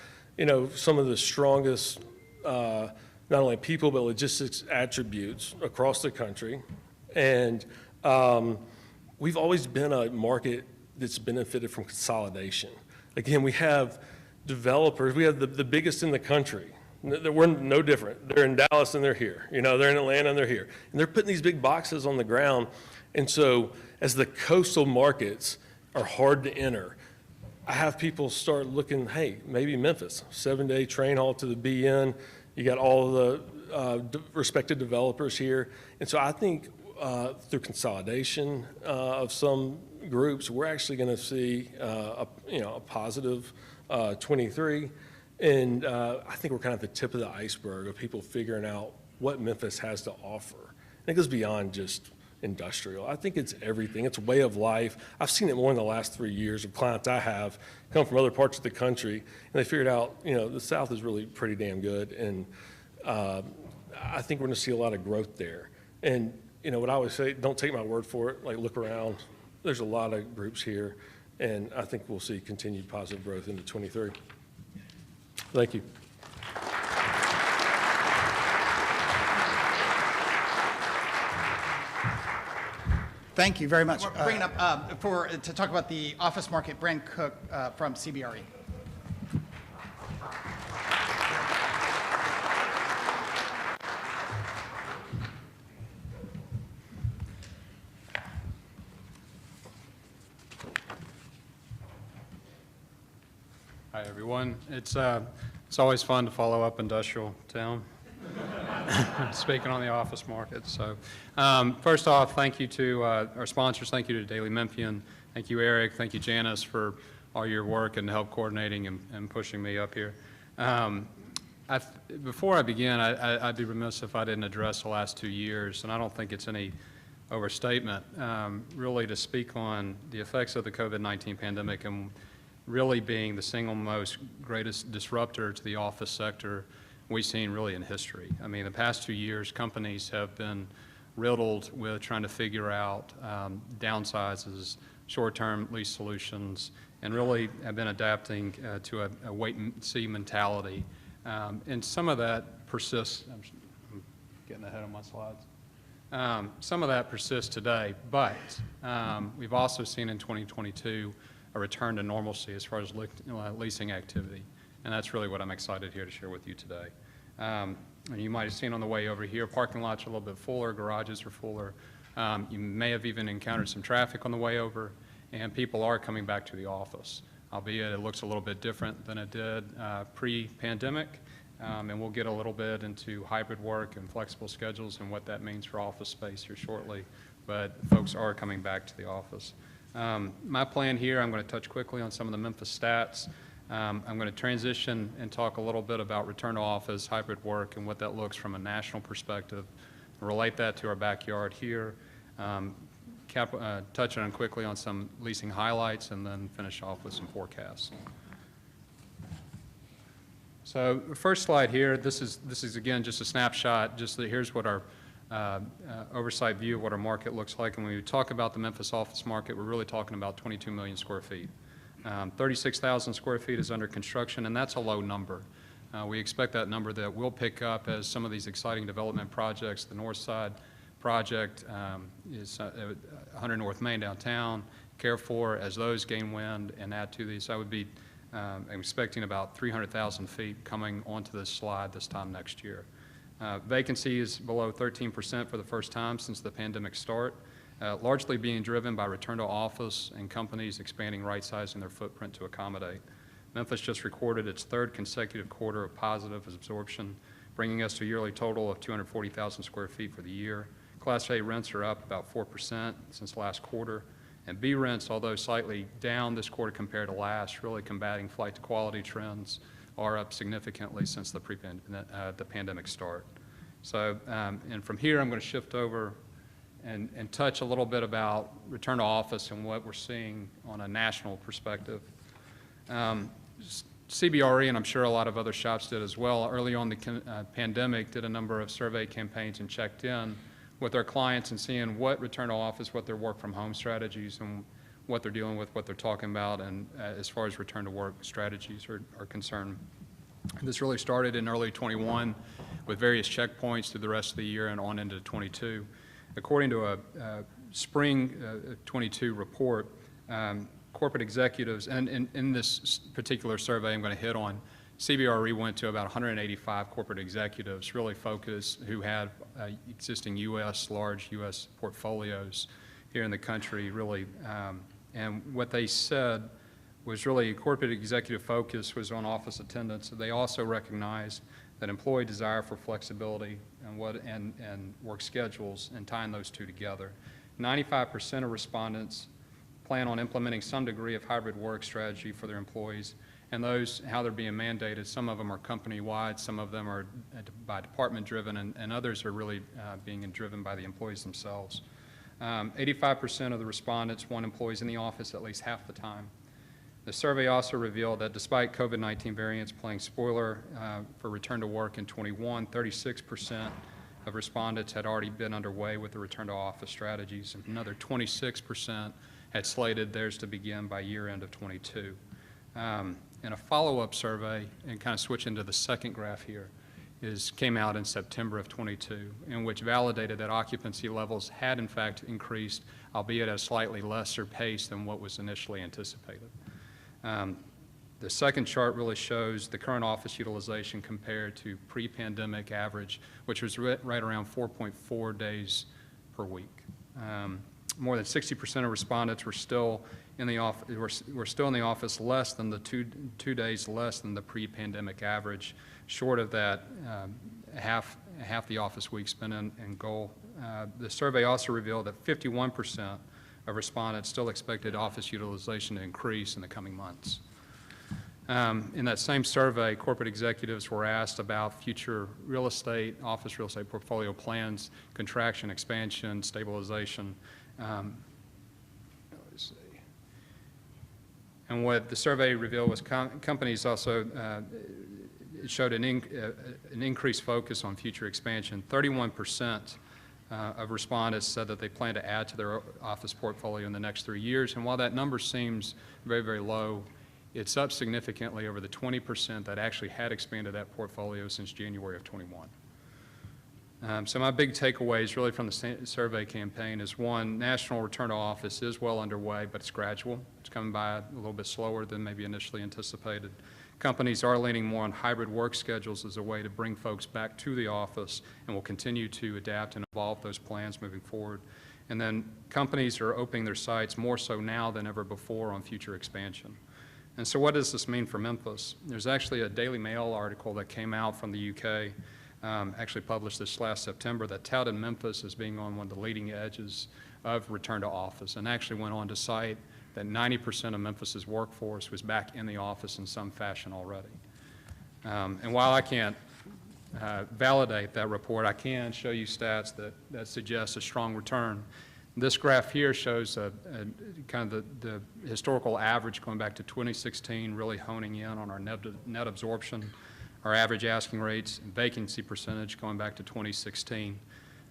some of the strongest, not only people, but logistics attributes across the country. And we've always been a market that's benefited from consolidation. Again, we have developers, we have the biggest in the country. We're no different. They're in Dallas and they're here. They're in Atlanta and they're here. And they're putting these big boxes on the ground. And so as the coastal markets are hard to enter, I have people start looking, hey, maybe Memphis, 7-day train haul to the BN. You got all the respected developers here. And so I think through consolidation of some groups, we're actually going to see a positive 23. And I think we're kind of at the tip of the iceberg of people figuring out what Memphis has to offer. I think it goes beyond just industrial. I think it's everything. It's a way of life. I've seen it more in the last 3 years of clients I have come from other parts of the country, and they figured out, the South is really pretty damn good. And I think we're going to see a lot of growth there. And, what I always say, don't take my word for it. Look around. There's a lot of groups here, and I think we'll see continued positive growth into 23. Thank you. Thank you very much. Bringing up to talk about the office market, Brent Cook from CBRE. Hi, everyone. It's always fun to follow up industrial town. Speaking on the office market. So first off, thank you to our sponsors. Thank you to Daily Memphian. Thank you, Eric. Thank you, Janice, for all your work and help coordinating and pushing me up here. Before I begin, I'd be remiss if I didn't address the last 2 years, and I don't think it's any overstatement, really, to speak on the effects of the COVID-19 pandemic and really being the single most greatest disruptor to the office sector we've seen really in history. I mean, the past 2 years, companies have been riddled with trying to figure out downsizes, short-term lease solutions, and really have been adapting to a wait-and-see mentality. And some of that persists. I'm getting ahead of my slides. Some of that persists today, but we've also seen in 2022 a return to normalcy as far as leasing activity. And that's really what I'm excited here to share with you today. And you might have seen on the way over here, parking lots are a little bit fuller, garages are fuller. You may have even encountered some traffic on the way over, and people are coming back to the office, albeit it looks a little bit different than it did pre-pandemic. And we'll get a little bit into hybrid work and flexible schedules and what that means for office space here shortly. But folks are coming back to the office. My plan here, I'm going to touch quickly on some of the Memphis stats. I'm going to transition and talk a little bit about return to office, hybrid work, and what that looks from a national perspective. Relate that to our backyard here. Touch on quickly on some leasing highlights, and then finish off with some forecasts. So the first slide here, this is again just a snapshot. Here's what our oversight view of what our market looks like. And when we talk about the Memphis office market, we're really talking about 22 million square feet. 36,000 square feet is under construction, and that's a low number. We expect that number that will pick up as some of these exciting development projects, the North Side project is 100 North Main downtown, Care For, as those gain wind and add to these. I would be I'm expecting about 300,000 feet coming onto this slide this time next year. Vacancy is below 13% for the first time since the pandemic start. largely being driven by return to office and companies expanding, right-sizing their footprint to accommodate. Memphis just recorded its third consecutive quarter of positive absorption, bringing us to a yearly total of 240,000 square feet for the year. Class A rents are up about 4% since last quarter, and B rents, although slightly down this quarter compared to last, really combating flight to quality trends, are up significantly since the pandemic start. So, and from here, I'm going to shift over and touch a little bit about return to office and what we're seeing on a national perspective. CBRE, and I'm sure a lot of other shops did as well, early on the pandemic did a number of survey campaigns and checked in with our clients and seeing what return to office, what their work from home strategies and what they're dealing with, what they're talking about, and as far as return to work strategies are concerned. This really started in early 21 with various checkpoints through the rest of the year and on into 22. According to a spring 22 report, corporate executives, and in this particular survey I'm going to hit on, CBRE went to about 185 corporate executives, really focused, who had existing large U.S. portfolios here in the country, really. And what they said was really corporate executive focus was on office attendance. They also recognized that employee desire for flexibility and work schedules and tying those two together. 95% of respondents plan on implementing some degree of hybrid work strategy for their employees, and those, how they're being mandated, some of them are company-wide, some of them are by department-driven, and others are really being driven by the employees themselves. 85% of the respondents want employees in the office at least half the time. The survey also revealed that despite COVID-19 variants playing spoiler for return to work in 21, 36% of respondents had already been underway with the return to office strategies, and another 26% had slated theirs to begin by year end of 22. In a follow-up survey, and kind of switch into the second graph here, came out in September of 22, in which validated that occupancy levels had in fact increased, albeit at a slightly lesser pace than what was initially anticipated. The second chart really shows the current office utilization compared to pre-pandemic average, which was right around 4.4 days per week. More than 60% of respondents were still in the office less than the two days less than the pre-pandemic average, short of that half the office week spent in goal. The survey also revealed that 51% of respondents still expected office utilization to increase in the coming months. In that same survey, corporate executives were asked about future office real estate portfolio plans, contraction, expansion, stabilization. Let's see. And what the survey revealed was companies also it showed an increased focus on future expansion. 31% of respondents said that they plan to add to their office portfolio in the next 3 years. And while that number seems very, very low, it's up significantly over the 20% that actually had expanded that portfolio since January of 21. So my big takeaways really from the survey campaign is, one, national return to office is well underway, but it's gradual. It's coming by a little bit slower than maybe initially anticipated. Companies are leaning more on hybrid work schedules as a way to bring folks back to the office, and will continue to adapt and evolve those plans moving forward. And then companies are opening their sites more so now than ever before on future expansion. And so what does this mean for Memphis? There's actually a Daily Mail article that came out from the UK, actually published this last September, that touted Memphis as being on one of the leading edges of return to office, and actually went on to cite that 90% of Memphis's workforce was back in the office in some fashion already. And while I can't validate that report, I can show you stats that suggest a strong return. This graph here shows kind of the historical average going back to 2016, really honing in on our net absorption, our average asking rates, and vacancy percentage going back to 2016.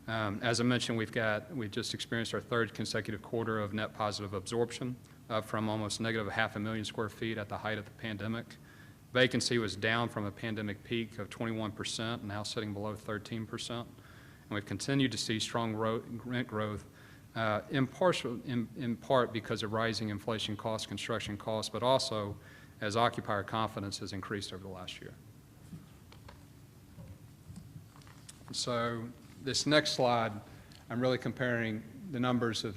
As I mentioned, we've just experienced our third consecutive quarter of net positive absorption, up from almost negative 500,000 square feet at the height of the pandemic. Vacancy was down from a pandemic peak of 21%, now sitting below 13%. And we've continued to see strong rent growth, in part because of rising inflation costs, construction costs, but also as occupier confidence has increased over the last year. So this next slide, I'm really comparing the numbers of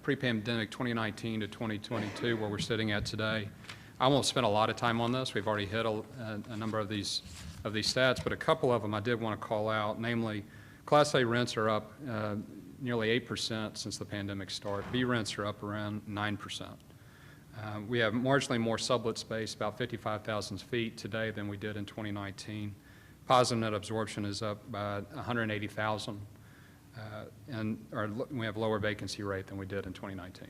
pre-pandemic 2019 to 2022, where we're sitting at today. I won't spend a lot of time on this. We've already hit a number of these stats, but a couple of them I did want to call out, namely, Class A rents are up nearly 8% since the pandemic started. B rents are up around 9%. We have marginally more sublet space, about 55,000 feet today than we did in 2019. Positive net absorption is up by 180,000, and we have lower vacancy rate than we did in 2019.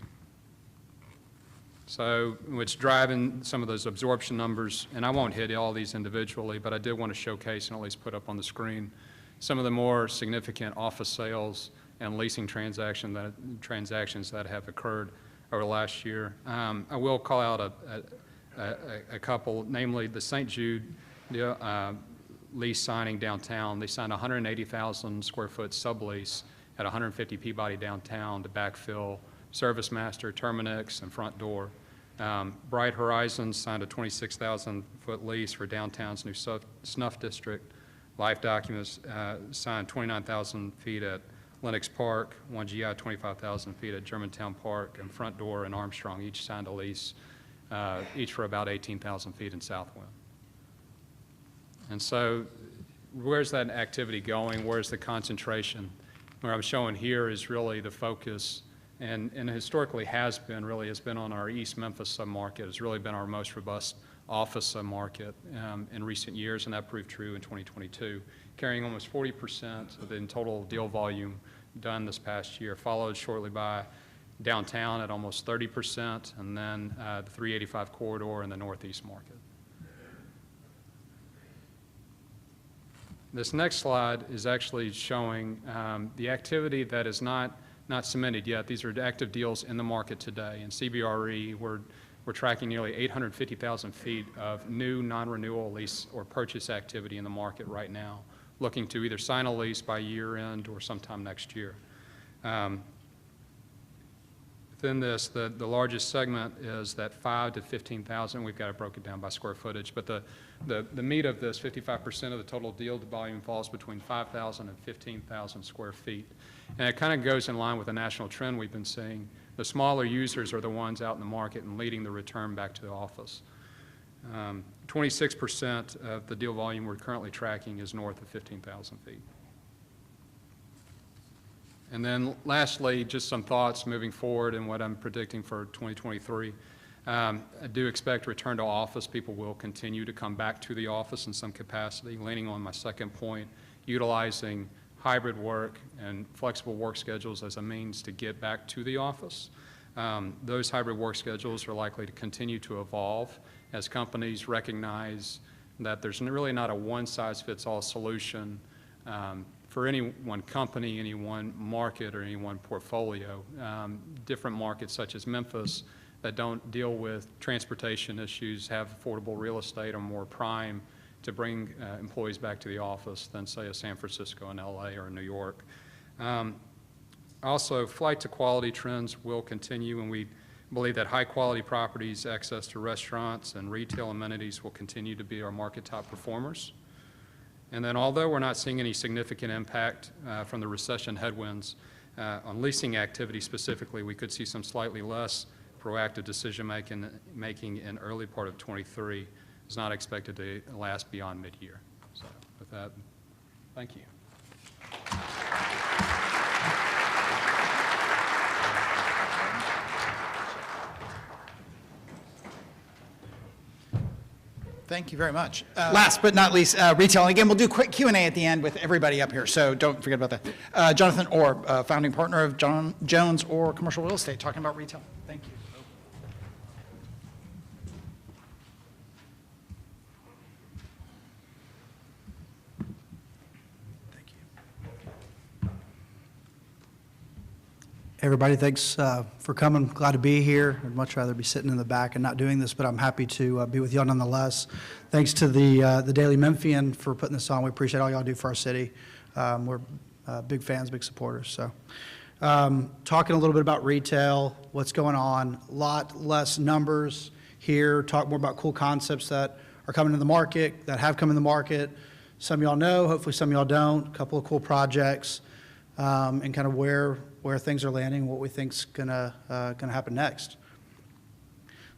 So what's driving some of those absorption numbers, and I won't hit all these individually, but I did want to showcase and at least put up on the screen some of the more significant office sales and leasing transactions that have occurred over the last year. I will call out a couple, namely the St. Jude lease signing downtown. They signed a 180,000 square foot sublease at 150 Peabody downtown to backfill Service Master, Terminix, and Front Door. Bright Horizons signed a 26,000 foot lease for downtown's new snuff district. Life Documents signed 29,000 feet at Lenox Park, 1GI 25,000 feet at Germantown Park, and Front Door and Armstrong each signed a lease, each for about 18,000 feet in Southwind. And so where's that activity going? Where's the concentration? What I'm showing here is really the focus, and historically has been on our East Memphis submarket. It's really been our most robust office submarket in recent years, and that proved true in 2022, carrying almost 40% of the total deal volume done this past year, followed shortly by downtown at almost 30%, and then the 385 corridor in the Northeast market. This next slide is actually showing the activity that is not cemented yet. These are active deals in the market today. In CBRE, we're tracking nearly 850,000 feet of new non-renewal lease or purchase activity in the market right now, looking to either sign a lease by year end or sometime next year. Within this, the largest segment is that 5 to 15,000. We've got it broken down by square footage, but the meat of this, 55% of the total deal volume falls between 5,000 and 15,000 square feet. And it kind of goes in line with the national trend we've been seeing. The smaller users are the ones out in the market and leading the return back to the office. 26% of the deal volume we're currently tracking is north of 15,000 feet. And then lastly, just some thoughts moving forward and what I'm predicting for 2023. I do expect return to office. People will continue to come back to the office in some capacity, leaning on my second point, utilizing hybrid work and flexible work schedules as a means to get back to the office. Those hybrid work schedules are likely to continue to evolve as companies recognize that there's really not a one-size-fits-all solution for any one company, any one market, or any one portfolio. Different markets such as Memphis that don't deal with transportation issues, have affordable real estate, are more prime to bring employees back to the office than, say, a San Francisco and LA or New York. Also, flight to quality trends will continue, and we believe that high-quality properties, access to restaurants and retail amenities will continue to be our market top performers. And then although we're not seeing any significant impact from the recession headwinds on leasing activity specifically, we could see some slightly less proactive decision-making in early part of 23. It's not expected to last beyond mid-year. So with that, thank you. Thank you very much. Last but not least, retail. And again, we'll do quick Q&A at the end with everybody up here, so don't forget about that. Jonathan Orr, founding partner of Jones Orr Commercial Real Estate, talking about retail. Thank you. Everybody, thanks for coming. Glad to be here. I'd much rather be sitting in the back and not doing this, but I'm happy to be with y'all nonetheless. Thanks to the Daily Memphian for putting this on. We appreciate all y'all do for our city. We're big fans, big supporters. So, talking a little bit about retail, what's going on. A lot less numbers here. Talk more about cool concepts that are coming to the market, that have come in the market. Some of y'all know, hopefully some of y'all don't. A couple of cool projects, and kind of where where things are landing, what we think's gonna happen next.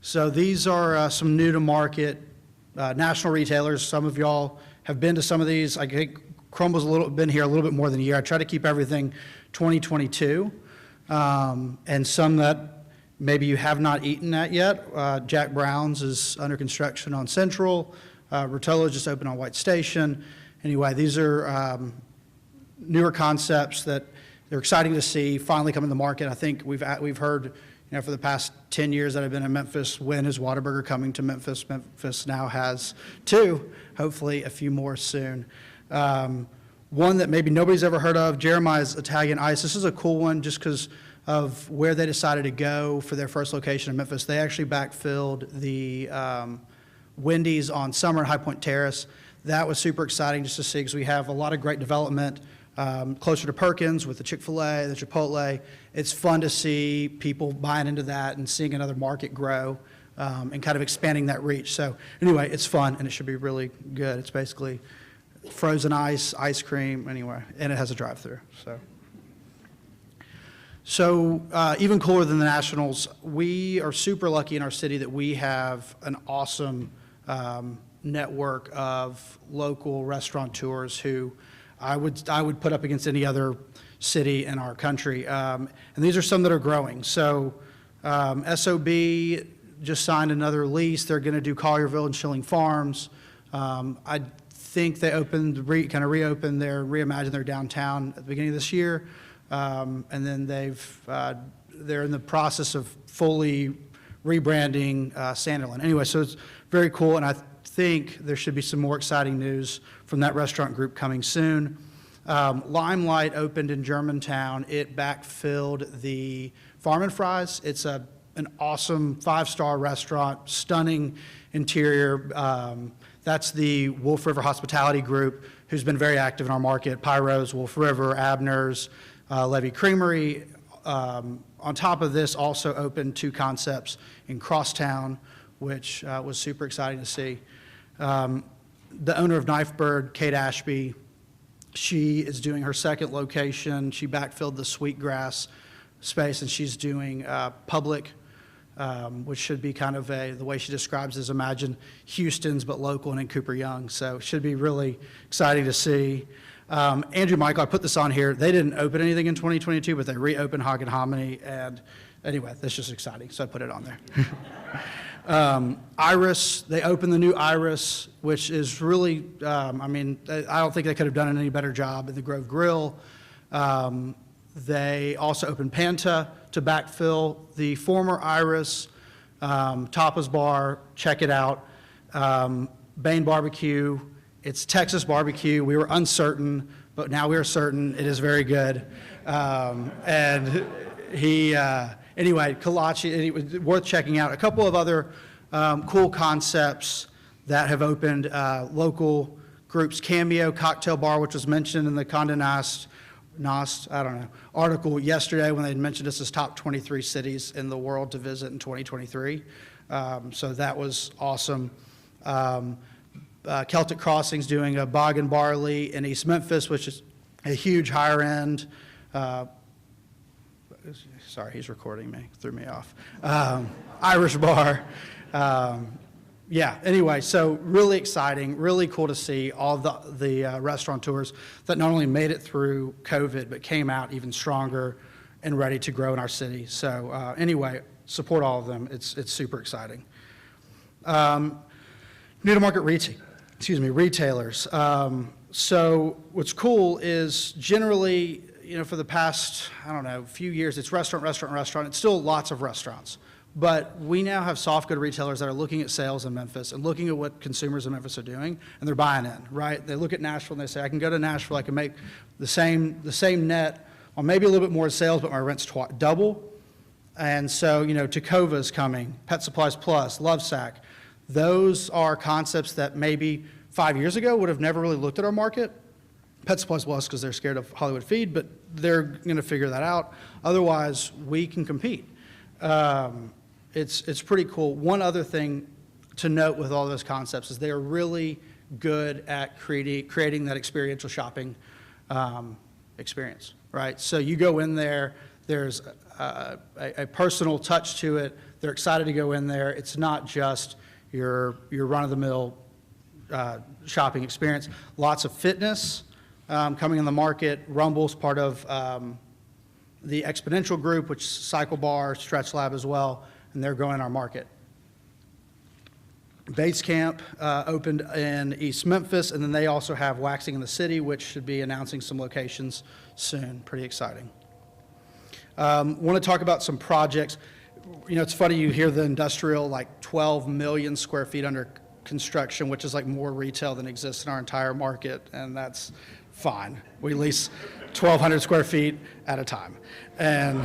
So these are some new to market national retailers. Some of y'all have been to some of these. I think Crumble's been here a little bit more than a year. I try to keep everything 2022, and some that maybe you have not eaten at yet. Jack Brown's is under construction on Central. Rotolo's just opened on White Station. Anyway, these are newer concepts that they're exciting to see finally come in the market. I think we've heard, for the past 10 years that I've been in Memphis, when is Whataburger coming to Memphis? Memphis now has 2, hopefully a few more soon. One that maybe nobody's ever heard of, Jeremiah's Italian Ice. This is a cool one just because of where they decided to go for their first location in Memphis. They actually backfilled the Wendy's on Summer and High Point Terrace. That was super exciting just to see because we have a lot of great development closer to Perkins with the Chick-fil-A, the Chipotle. It's fun to see people buying into that and seeing another market grow and kind of expanding that reach. So anyway, it's fun and it should be really good. It's basically frozen ice cream, anyway, and it has a drive-through. So even cooler than the Nationals, we are super lucky in our city that we have an awesome network of local restaurateurs who I would put up against any other city in our country. And these are some that are growing. So SOB just signed another lease. They're going to do Collierville and Schilling Farms. I think they reimagined their downtown at the beginning of this year. And then they're in the process of fully rebranding Sanderland. Anyway, so it's very cool, and I think there should be some more exciting news from that restaurant group coming soon. Limelight opened in Germantown. It backfilled the Farm and Fries. It's an awesome 5-star restaurant, stunning interior. That's the Wolf River Hospitality Group, who's been very active in our market. Pyro's, Wolf River, Abner's, Levy Creamery. On top of this, also opened 2 concepts in Crosstown, which was super exciting to see. The owner of Knife Bird, Kate Ashby, she is doing her second location. She backfilled the Sweetgrass space, and she's doing public, which should be kind of the way she describes is imagine Houston's but local and in Cooper Young. So it should be really exciting to see. Andrew Michael, I put this on here. They didn't open anything in 2022, but they reopened Hog and Hominy. And anyway, that's just exciting. So I put it on there. Iris, they opened the new Iris, which is really, I don't think they could have done an any better job in the Grove Grill. They also opened Panta to backfill the former Iris, Tapas Bar, check it out. Bain Barbecue, it's Texas barbecue. We were uncertain, but now we are certain it is very good. And anyway, Kolache, it was worth checking out. A couple of other cool concepts that have opened, local groups. Cameo Cocktail Bar, which was mentioned in the Condé Nast article yesterday when they mentioned us as top 23 cities in the world to visit in 2023. So that was awesome. Celtic Crossings doing a Bog and Barley in East Memphis, which is a huge higher end. Sorry, he's recording me, threw me off. Irish bar. Anyway, so really exciting, really cool to see all the restaurateurs that not only made it through COVID, but came out even stronger and ready to grow in our city. So anyway, support all of them. It's super exciting. New to market retailers. So what's cool is generally, for the past, few years, it's restaurant. It's still lots of restaurants. But we now have soft good retailers that are looking at sales in Memphis and looking at what consumers in Memphis are doing, and they're buying in, right? They look at Nashville and they say, I can go to Nashville, I can make the same net, or maybe a little bit more sales, but my rent's double. And so, Takova's coming, Pet Supplies Plus, Lovesac. Those are concepts that maybe 5 years ago would have never really looked at our market. Pet Supplies Plus because they're scared of Hollywood Feed, but they're going to figure that out. Otherwise, we can compete. It's pretty cool. One other thing to note with all those concepts is they are really good at creating that experiential shopping experience, right? So you go in there, There's a personal touch to it. They're excited to go in there. It's not just your run-of-the-mill shopping experience. Lots of fitness coming in the market. Rumble's part of the Exponential Group, which is Cycle Bar, Stretch Lab as well, and they're growing our market. Base Camp opened in East Memphis, and then they also have Waxing in the City, which should be announcing some locations soon. Pretty exciting. Want to talk about some projects. You know, it's funny, you hear the industrial, like 12 million square feet under construction, which is like more retail than exists in our entire market, and that's fine. We lease 1,200 square feet at a time, and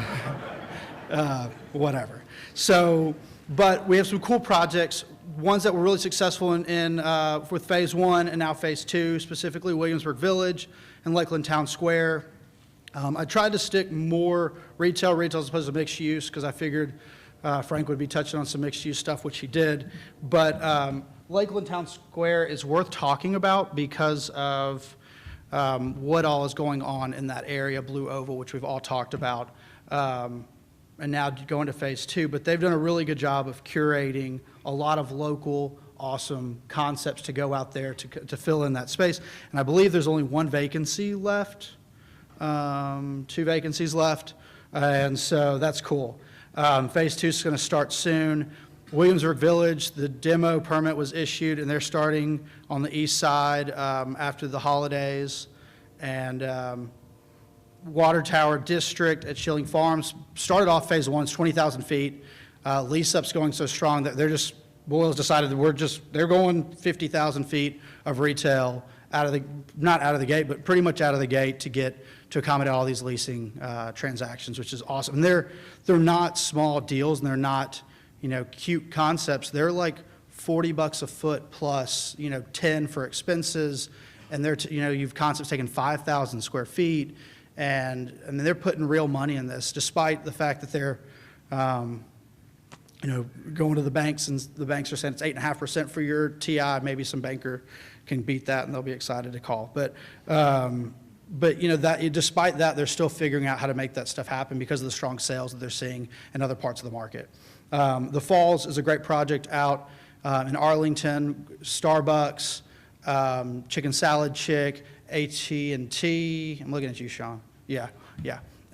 whatever. So, but we have some cool projects, ones that were really successful with Phase 1 and now Phase 2, specifically Williamsburg Village and Lakeland Town Square. I tried to stick more retail as opposed to mixed use because I figured Frank would be touching on some mixed use stuff, which he did. But Lakeland Town Square is worth talking about because of what all is going on in that area, Blue Oval, which we've all talked about, and now going to Phase 2. But they've done a really good job of curating a lot of local, awesome concepts to go out there to fill in that space. And I believe there's only one vacancy left, 2 vacancies left, and so that's cool. Phase 2 is going to start soon. Williamsburg Village, the demo permit was issued, and they're starting on the east side after the holidays. And Water Tower District at Schilling Farms started off Phase 1, it's 20,000 feet. Lease-up's going so strong that Boyle's decided that they're going 50,000 feet of retail not out of the gate, but pretty much out of the gate to accommodate all these leasing transactions, which is awesome. And they're not small deals, and they're not, cute concepts. They're like $40 a foot plus, 10 for expenses, and you've concepts taking 5,000 square feet, and I mean, they're putting real money in this, despite the fact that they're, going to the banks, and the banks are saying it's 8.5% for your TI. Maybe some banker can beat that, and they'll be excited to call. But despite that, they're still figuring out how to make that stuff happen because of the strong sales that they're seeing in other parts of the market. The Falls is a great project out in Arlington. Starbucks, Chicken Salad Chick, AT&T. I'm looking at you, Sean. Yeah.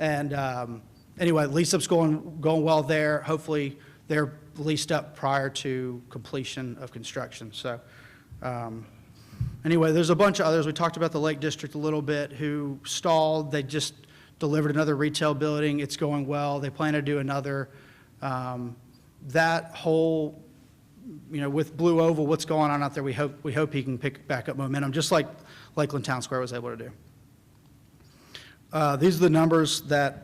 And anyway, lease-up's going well there. Hopefully, they're leased up prior to completion of construction. So anyway, there's a bunch of others. We talked about the Lake District a little bit, who stalled. They just delivered another retail building. It's going well. They plan to do another. That whole, with Blue Oval, what's going on out there, we hope he can pick back up momentum, just like Lakeland Town Square was able to do. These are the numbers that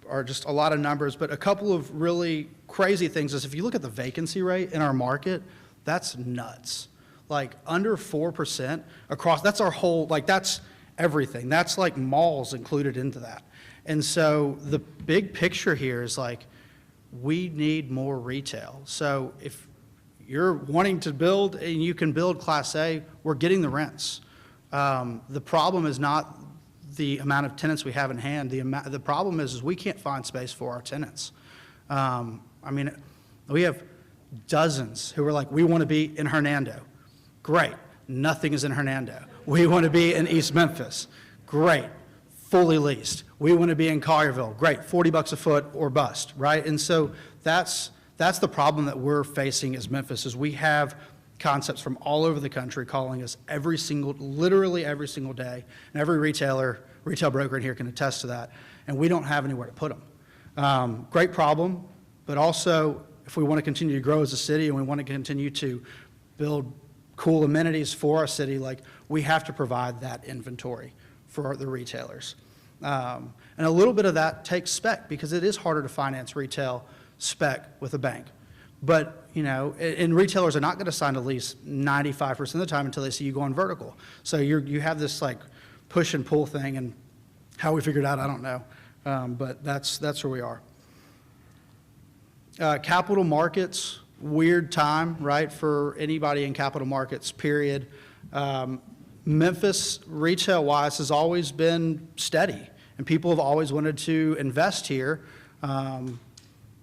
are just a lot of numbers, but a couple of really crazy things is if you look at the vacancy rate in our market, that's nuts. Like under 4% across, that's our whole, that's everything. That's like malls included into that. And so the big picture here is we need more retail. So if you're wanting to build and you can build Class A, we're getting the rents. The problem is not the amount of tenants we have in hand. The problem is we can't find space for our tenants. We have dozens who are like, we want to be in Hernando. Great, nothing is in Hernando. We want to be in East Memphis. Great, fully leased. We want to be in Collierville. Great, $40 a foot or bust, right? And so that's the problem that we're facing as Memphis, is we have concepts from all over the country calling us literally every single day, and every retail broker in here can attest to that, and we don't have anywhere to put them. Great problem, but also if we want to continue to grow as a city and we want to continue to build cool amenities for our city, we have to provide that inventory for the retailers. And a little bit of that takes spec, because it is harder to finance retail spec with a bank. But, and retailers are not going to sign a lease 95% of the time until they see you going vertical. So you have this push and pull thing, and how we figured out, I don't know. But that's where we are. Capital markets, weird time, right, for anybody in capital markets, period. Memphis, retail-wise, has always been steady. And people have always wanted to invest here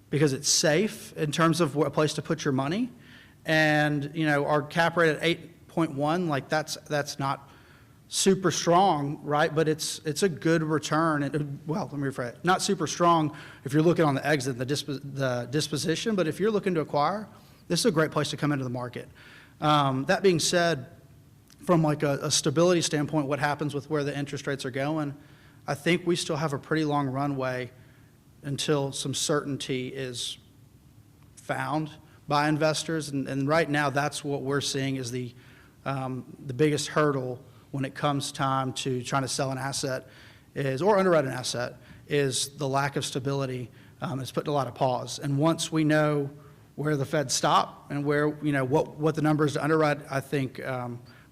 because it's safe in terms of a place to put your money. And, you know, our cap rate at 8.1, like that's not super strong, right? But it's a good return. Well, let me rephrase it. Not super strong if you're looking on the exit, the disposition, but if you're looking to acquire, this is a great place to come into the market. That being said, from like a stability standpoint, what happens with where the interest rates are going, I think we still have a pretty long runway until some certainty is found by investors. And right now, that's what we're seeing is the biggest hurdle when it comes time to trying to sell an asset or underwrite an asset, is the lack of stability. It's putting a lot of pause. And once we know where the Fed stop and where, you know, what the number is to underwrite, I think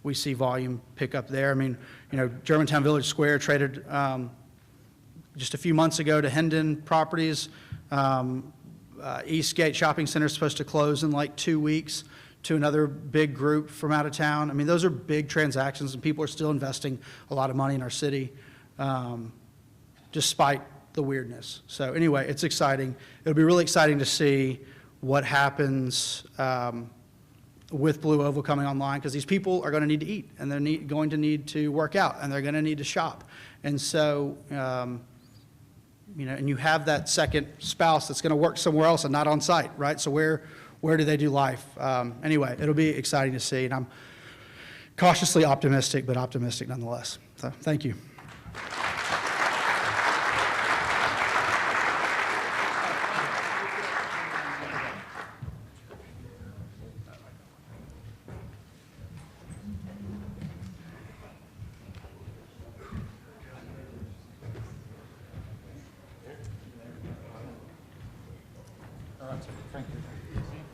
we see volume pick up there. I mean, you know, Germantown Village Square traded just a few months ago to Hendon Properties. Eastgate Shopping Center is supposed to close in like 2 weeks to another big group from out of town. I mean, those are big transactions, and people are still investing a lot of money in our city, despite the weirdness. So anyway, it's exciting. It'll be really exciting to see what happens with Blue Oval coming online, because these people are going to need to eat, and they're going to need to work out, and they're going to need to shop. And so, you know, and you have that second spouse that's going to work somewhere else and not on site, right? So where do they do life? Anyway, it'll be exciting to see, and I'm cautiously optimistic, but optimistic nonetheless. So thank you.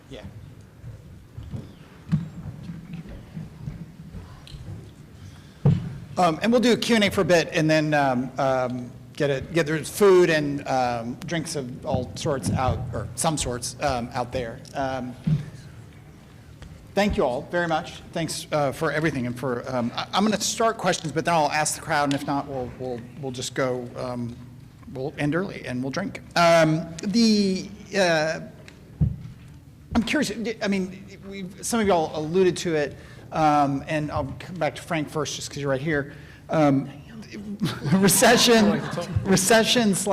Yeah. And we'll do a Q&A for a bit, and then get there's food and drinks of all sorts out, or some sorts out there. Thank you all very much. Thanks for everything, and for I'm going to start questions, but then I'll ask the crowd, and if not, we'll just go. We'll end early and we'll drink. I'm curious, I mean, some of y'all alluded to it, and I'll come back to Frank first just because you're right here. Recession /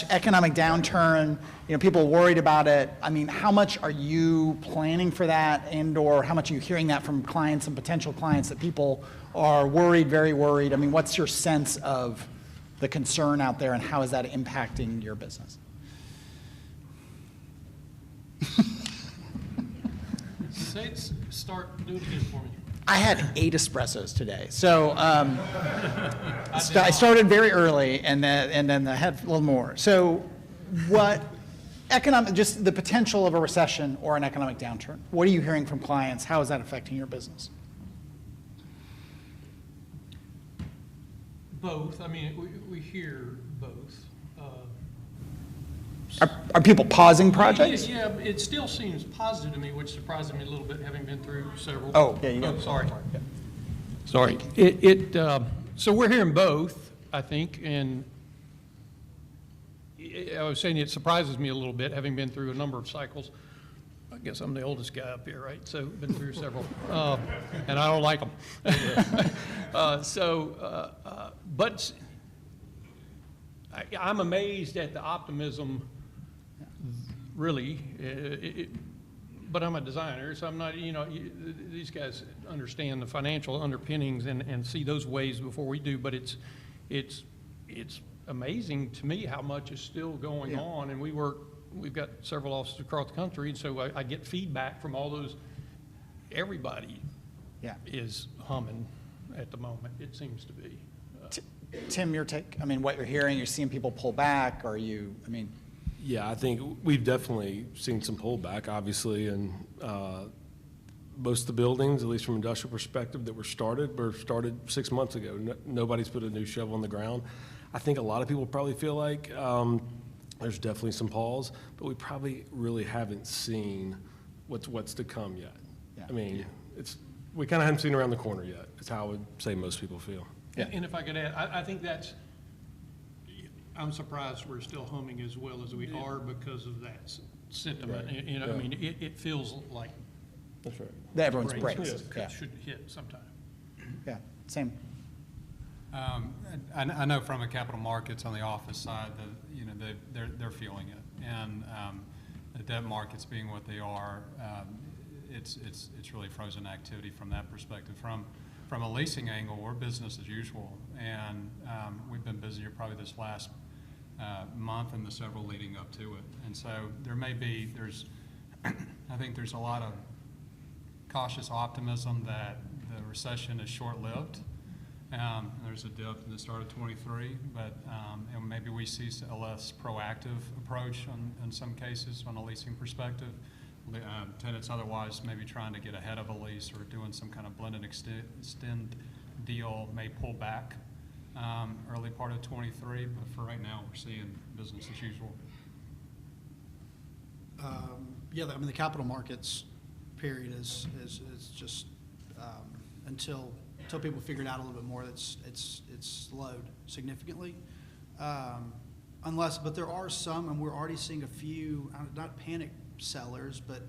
economic downturn, you know, people worried about it. I mean, how much are you planning for that, and or how much are you hearing that from clients and potential clients that people are worried, very worried? I mean, what's your sense of the concern out there, and how is that impacting your business? Start doing it again for me. I had 8 espressos today, so I started very early, and then I had a little more. So, just the potential of a recession or an economic downturn? What are you hearing from clients? How is that affecting your business? Both. I mean, we hear both. Are people pausing projects? Yeah, it still seems positive to me, which surprises me a little bit, having been through several. Oh, yeah, you got sorry. Yeah. Sorry. So we're hearing both, I think, and I was saying it surprises me a little bit, having been through a number of cycles. I guess I'm the oldest guy up here, right? So been through several, and I don't like them. But I'm amazed at the optimism. Really, but I'm a designer, so I'm not, you know, these guys understand the financial underpinnings and see those waves before we do, but it's amazing to me how much is still going on, and we've got several offices across the country, and so I get feedback from all those, everybody is humming at the moment, it seems to be. Tim, your take? I mean, what you're hearing, you're seeing people pull back, or Yeah, I think we've definitely seen some pullback, obviously, and most of the buildings, at least from an industrial perspective, that were started 6 months ago. Nobody's put a new shovel on the ground. I think a lot of people probably feel like there's definitely some pause, but we probably really haven't seen what's to come yet. Yeah. I mean, we kind of haven't seen around the corner yet. It's how I would say most people feel. Yeah. And if I could add, I think that's I'm surprised we're still humming as well as we are because of that sentiment. Right. You know, I mean, it feels like That's right. That everyone's brakes breaks. Yeah. should hit sometime. Yeah, same. I know from a capital markets on the office side that, you know, they're feeling it. And the debt markets being what they are, it's really frozen activity from that perspective. From a leasing angle, we're business as usual. And we've been busier probably this last month and the several leading up to it. And so I think there's a lot of cautious optimism that the recession is short-lived. There's a dip in the start of 23, but and maybe we see a less proactive approach in some cases on a leasing perspective. Tenants otherwise maybe trying to get ahead of a lease or doing some kind of blend and extend deal may pull back early part of 23, but for right now we're seeing business as usual. Yeah, I mean, the capital markets period is just until people figure it out a little bit more, it's slowed significantly. But there are some, and we're already seeing a few, not panic sellers, but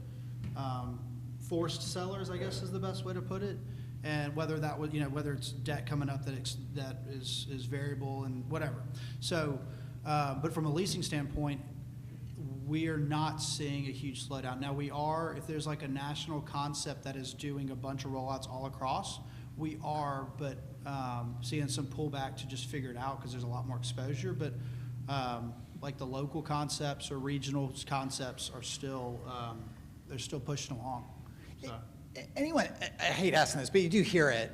forced sellers, I guess is the best way to put it. And whether that would, whether it's debt coming up that is variable and whatever. So, but from a leasing standpoint, we are not seeing a huge slowdown. Now we are, if there's like a national concept that is doing a bunch of rollouts all across, we are, but seeing some pullback to just figure it out because there's a lot more exposure. But like the local concepts or regional concepts are still, they're still pushing along. So. Anyone, I hate asking this, but you do hear it,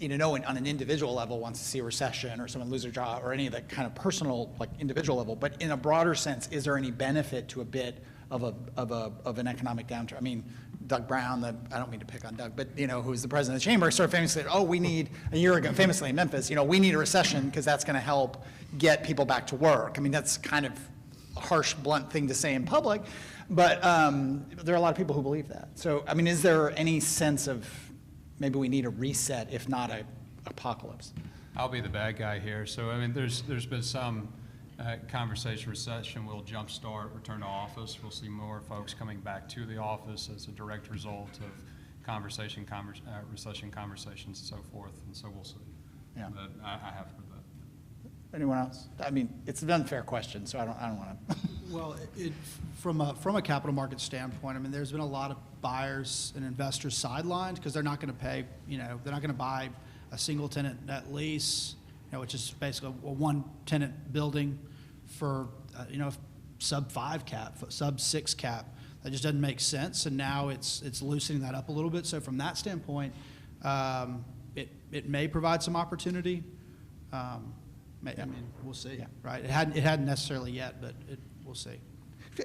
no one on an individual level wants to see a recession or someone lose their job or any of that kind of personal, like individual level. But in a broader sense, is there any benefit to a bit of an economic downturn? I mean, Doug Brown, I don't mean to pick on Doug, but who was the president of the chamber, sort of famously said, we need, a year ago, famously in Memphis, we need a recession because that's going to help get people back to work. I mean, that's kind of a harsh, blunt thing to say in public, but there are a lot of people who believe that. So, I mean, is there any sense of maybe we need a reset, if not a apocalypse? I'll be the bad guy here. So, I mean, there's been some conversation recession will jumpstart return to office. We'll see more folks coming back to the office as a direct result of recession conversations and so forth. And so we'll see. Yeah. But I have heard that. Anyone else? I mean, it's an unfair question, so I don't want to. Well, from a capital market standpoint, I mean, there's been a lot of buyers and investors sidelined because they're not going to pay, they're not going to buy a single tenant net lease, which is basically a one tenant building for, sub 5 cap, sub 6 cap. That just doesn't make sense. And now it's loosening that up a little bit. So from that standpoint, it may provide some opportunity. I mean, we'll see, Yeah. right? It hadn't necessarily yet, but we'll see.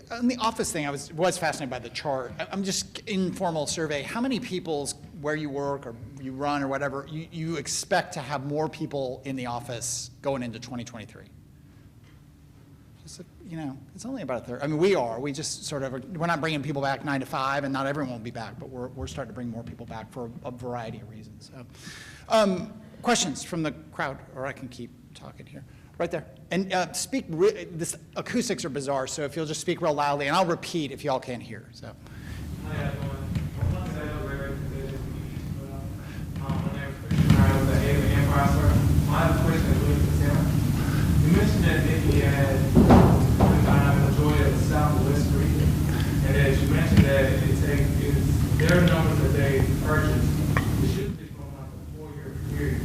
On the office thing, I was fascinated by the chart. I'm just informal survey. How many people's where you work or you run or whatever, you expect to have more people in the office going into 2023? Just, it's only about a third. I mean, we just sort of, we're not bringing people back 9 to 5, and not everyone will be back, but we're starting to bring more people back for a variety of reasons. So, questions from the crowd, or I can keep talking here. Right there. And this acoustics are bizarre, so if you'll just speak real loudly, and I'll repeat if y'all can't hear. So. Hi, everyone. My name is Christian. I was the Empire. I have a question for Tim. You mentioned that Nikki had the majority of the Southwest region, and as you mentioned that it's their numbers that they purchased. It should be from like a 4-year period.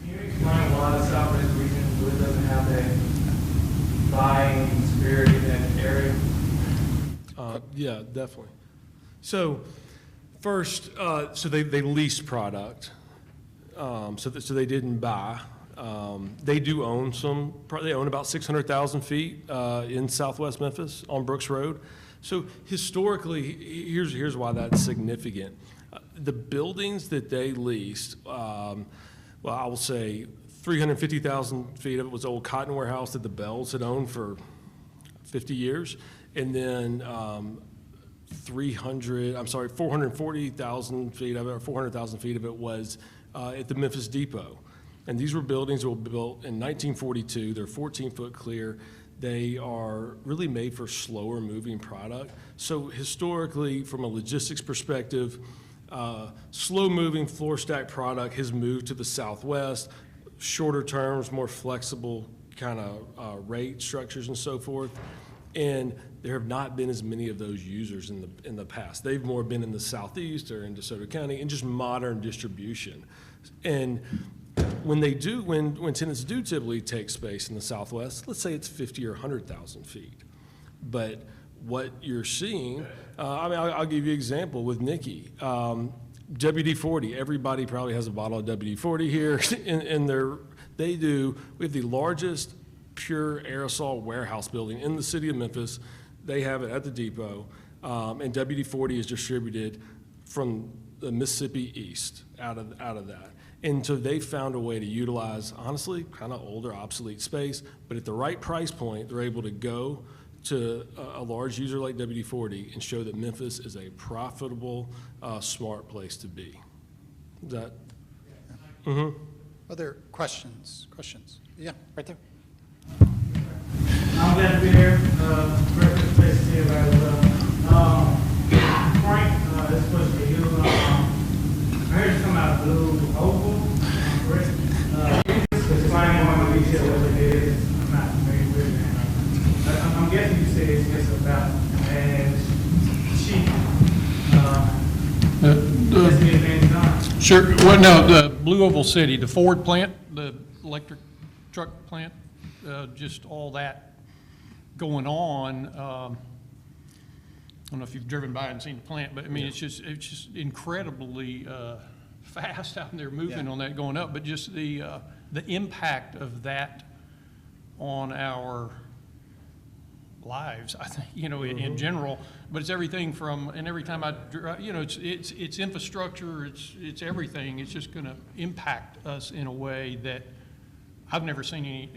Can you explain why the Southwest region doesn't have that buying spirit in that area? Yeah, definitely. So first, so they leased product, so they didn't buy. They do own they own about 600,000 feet in Southwest Memphis on Brooks Road. So historically, here's why that's significant. The buildings that they leased, I will say 350,000 feet of it was old cotton warehouse that the Bells had owned for 50 years. And then 440,000 feet of it, or 400,000 feet of it was at the Memphis Depot. And these were buildings that were built in 1942. They're 14-foot clear. They are really made for slower moving product. So historically, from a logistics perspective, slow moving floor stack product has moved to the Southwest, shorter terms, more flexible kind of rate structures and so forth. And there have not been as many of those users in the past. They've more been in the Southeast or in DeSoto County and just modern distribution. And when tenants do typically take space in the Southwest, let's say it's 50 or 100,000 feet. But what you're seeing, I'll give you an example with Nikki. WD-40, everybody probably has a bottle of WD-40 here we have the largest pure aerosol warehouse building in the city of Memphis. They have it at the depot, and WD-40 is distributed from the Mississippi east out of that. And so they found a way to utilize, honestly, kind of older, obsolete space, but at the right price point, they're able to go to a large user like WD-40 and show that Memphis is a profitable, smart place to be. Is that? Mm-hmm. Other questions? Yeah, right there. I'm glad to be here. Very good place to see everybody as well. Frank, this question for you. I heard you come out of Blue Oval, correct? Explain more in detail what it is. I'm not familiar with it. I'm guessing you said it's about as cheap. Sure. Well, no, the Blue Oval City, the Ford plant, the electric truck plant, just all that going on. I don't know if you've driven by and seen the plant, but I mean, yeah. it's just incredibly fast out there moving on that going up. But just the impact of that on our lives, I think, in general. But it's everything from, and every time I drive, it's infrastructure, it's everything. It's just going to impact us in a way that I've never seen any,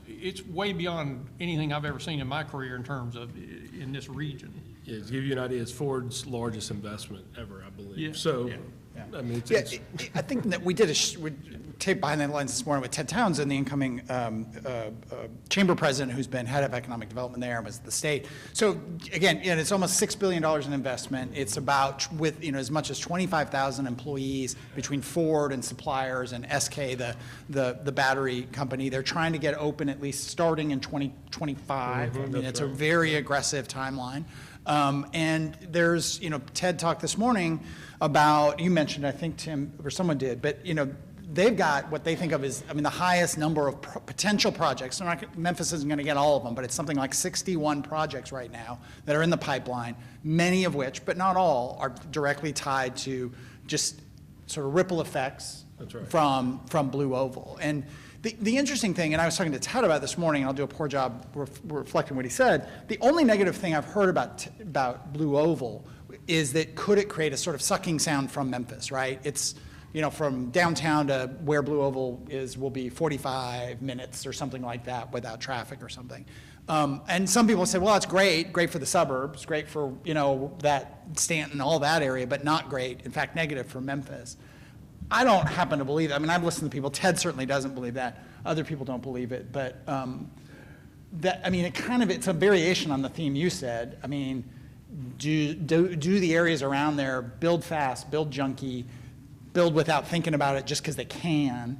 it's way beyond anything I've ever seen in my career in terms of in this region. Yeah, to give you an idea, it's Ford's largest investment ever, I believe. Yeah. So, yeah. I mean, I think that we did a tape behind the lines this morning with Ted Townsend, the incoming chamber president, who's been head of economic development there and was the state. So again, it's almost $6 billion in investment. It's about with as much as 25,000 employees between Ford and suppliers and SK, the battery company. They're trying to get open at least starting in 2025. I mean, it's a very aggressive timeline. And there's, Ted talked this morning about, you mentioned, I think Tim, or someone did, but, they've got what they think of as, the highest number of potential projects. So Memphis isn't going to get all of them, but it's something like 61 projects right now that are in the pipeline, many of which, but not all, are directly tied to just sort of ripple effects from Blue Oval. And the interesting thing, and I was talking to Ted about this morning, and I'll do a poor job reflecting what he said, the only negative thing I've heard about Blue Oval is that could it create a sort of sucking sound from Memphis, right? It's, from downtown to where Blue Oval is will be 45 minutes or something like that without traffic or something. And some people say, well, that's great for the suburbs, great for, that Stanton, all that area, but not great, in fact, negative for Memphis. I don't happen to believe it. I've listened to people. Ted certainly doesn't believe that. Other people don't believe it. But it's a variation on the theme you said. Do the areas around there build fast, build junky, build without thinking about it just because they can.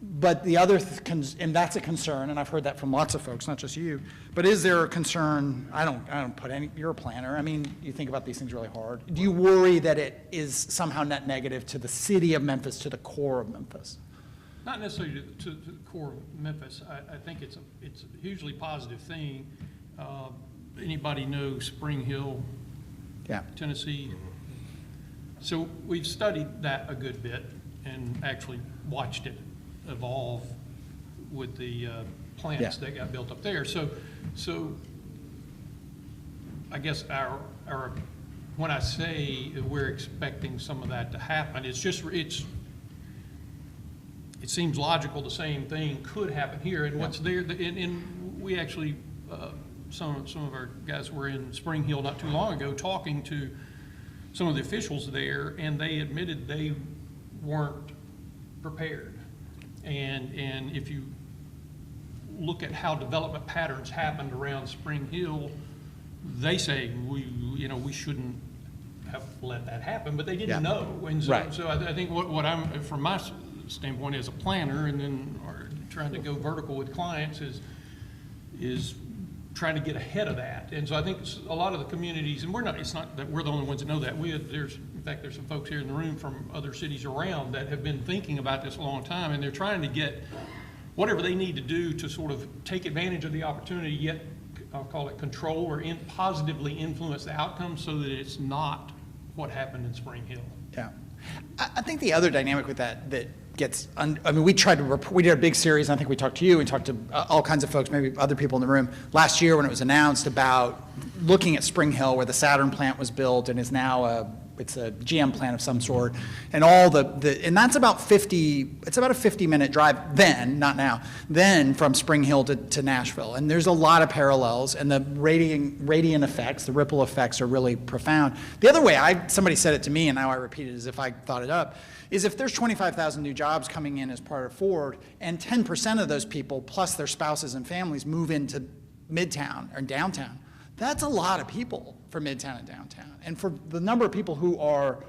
But the other, and that's a concern, and I've heard that from lots of folks, not just you. But is there a concern? I don't put any. You're a planner. You think about these things really hard. Do you worry that it is somehow net negative to the city of Memphis, to the core of Memphis? Not necessarily to the core of Memphis. I think it's a hugely positive thing. Anybody know Spring Hill, Tennessee? So we've studied that a good bit and actually watched it evolve with the plants that got built up there. So I guess our when I say we're expecting some of that to happen, it seems logical the same thing could happen here. And what's there, and we actually some of our guys were in Spring Hill not too long ago talking to some of the officials there, and they admitted they weren't prepared. And if you look at how development patterns happened around Spring Hill, they say we shouldn't have let that happen, but they didn't know. And so, Right. so I think what I'm, from my standpoint as a planner, and then trying to go vertical with clients, is trying to get ahead of that. And so I think a lot of the communities, and it's not that we're the only ones that know that. In fact, there's some folks here in the room from other cities around that have been thinking about this a long time, and they're trying to get whatever they need to do to sort of take advantage of the opportunity, yet I'll call it control or positively influence the outcome so that it's not what happened in Spring Hill. Yeah. I think the other dynamic with that gets, I mean, we did a big series, and I think we talked to you, we talked to all kinds of folks, maybe other people in the room, last year when it was announced about looking at Spring Hill where the Saturn plant was built and is now it's a GM plant of some sort, and and that's about a 50-minute drive then, not now, then from Spring Hill to Nashville. And there's a lot of parallels, and the radiant effects, the ripple effects are really profound. The other way, somebody said it to me, and now I repeat it as if I thought it up, is if there's 25,000 new jobs coming in as part of Ford, and 10% of those people, plus their spouses and families, move into Midtown or downtown, that's a lot of people for Midtown and downtown. And for the number of people who are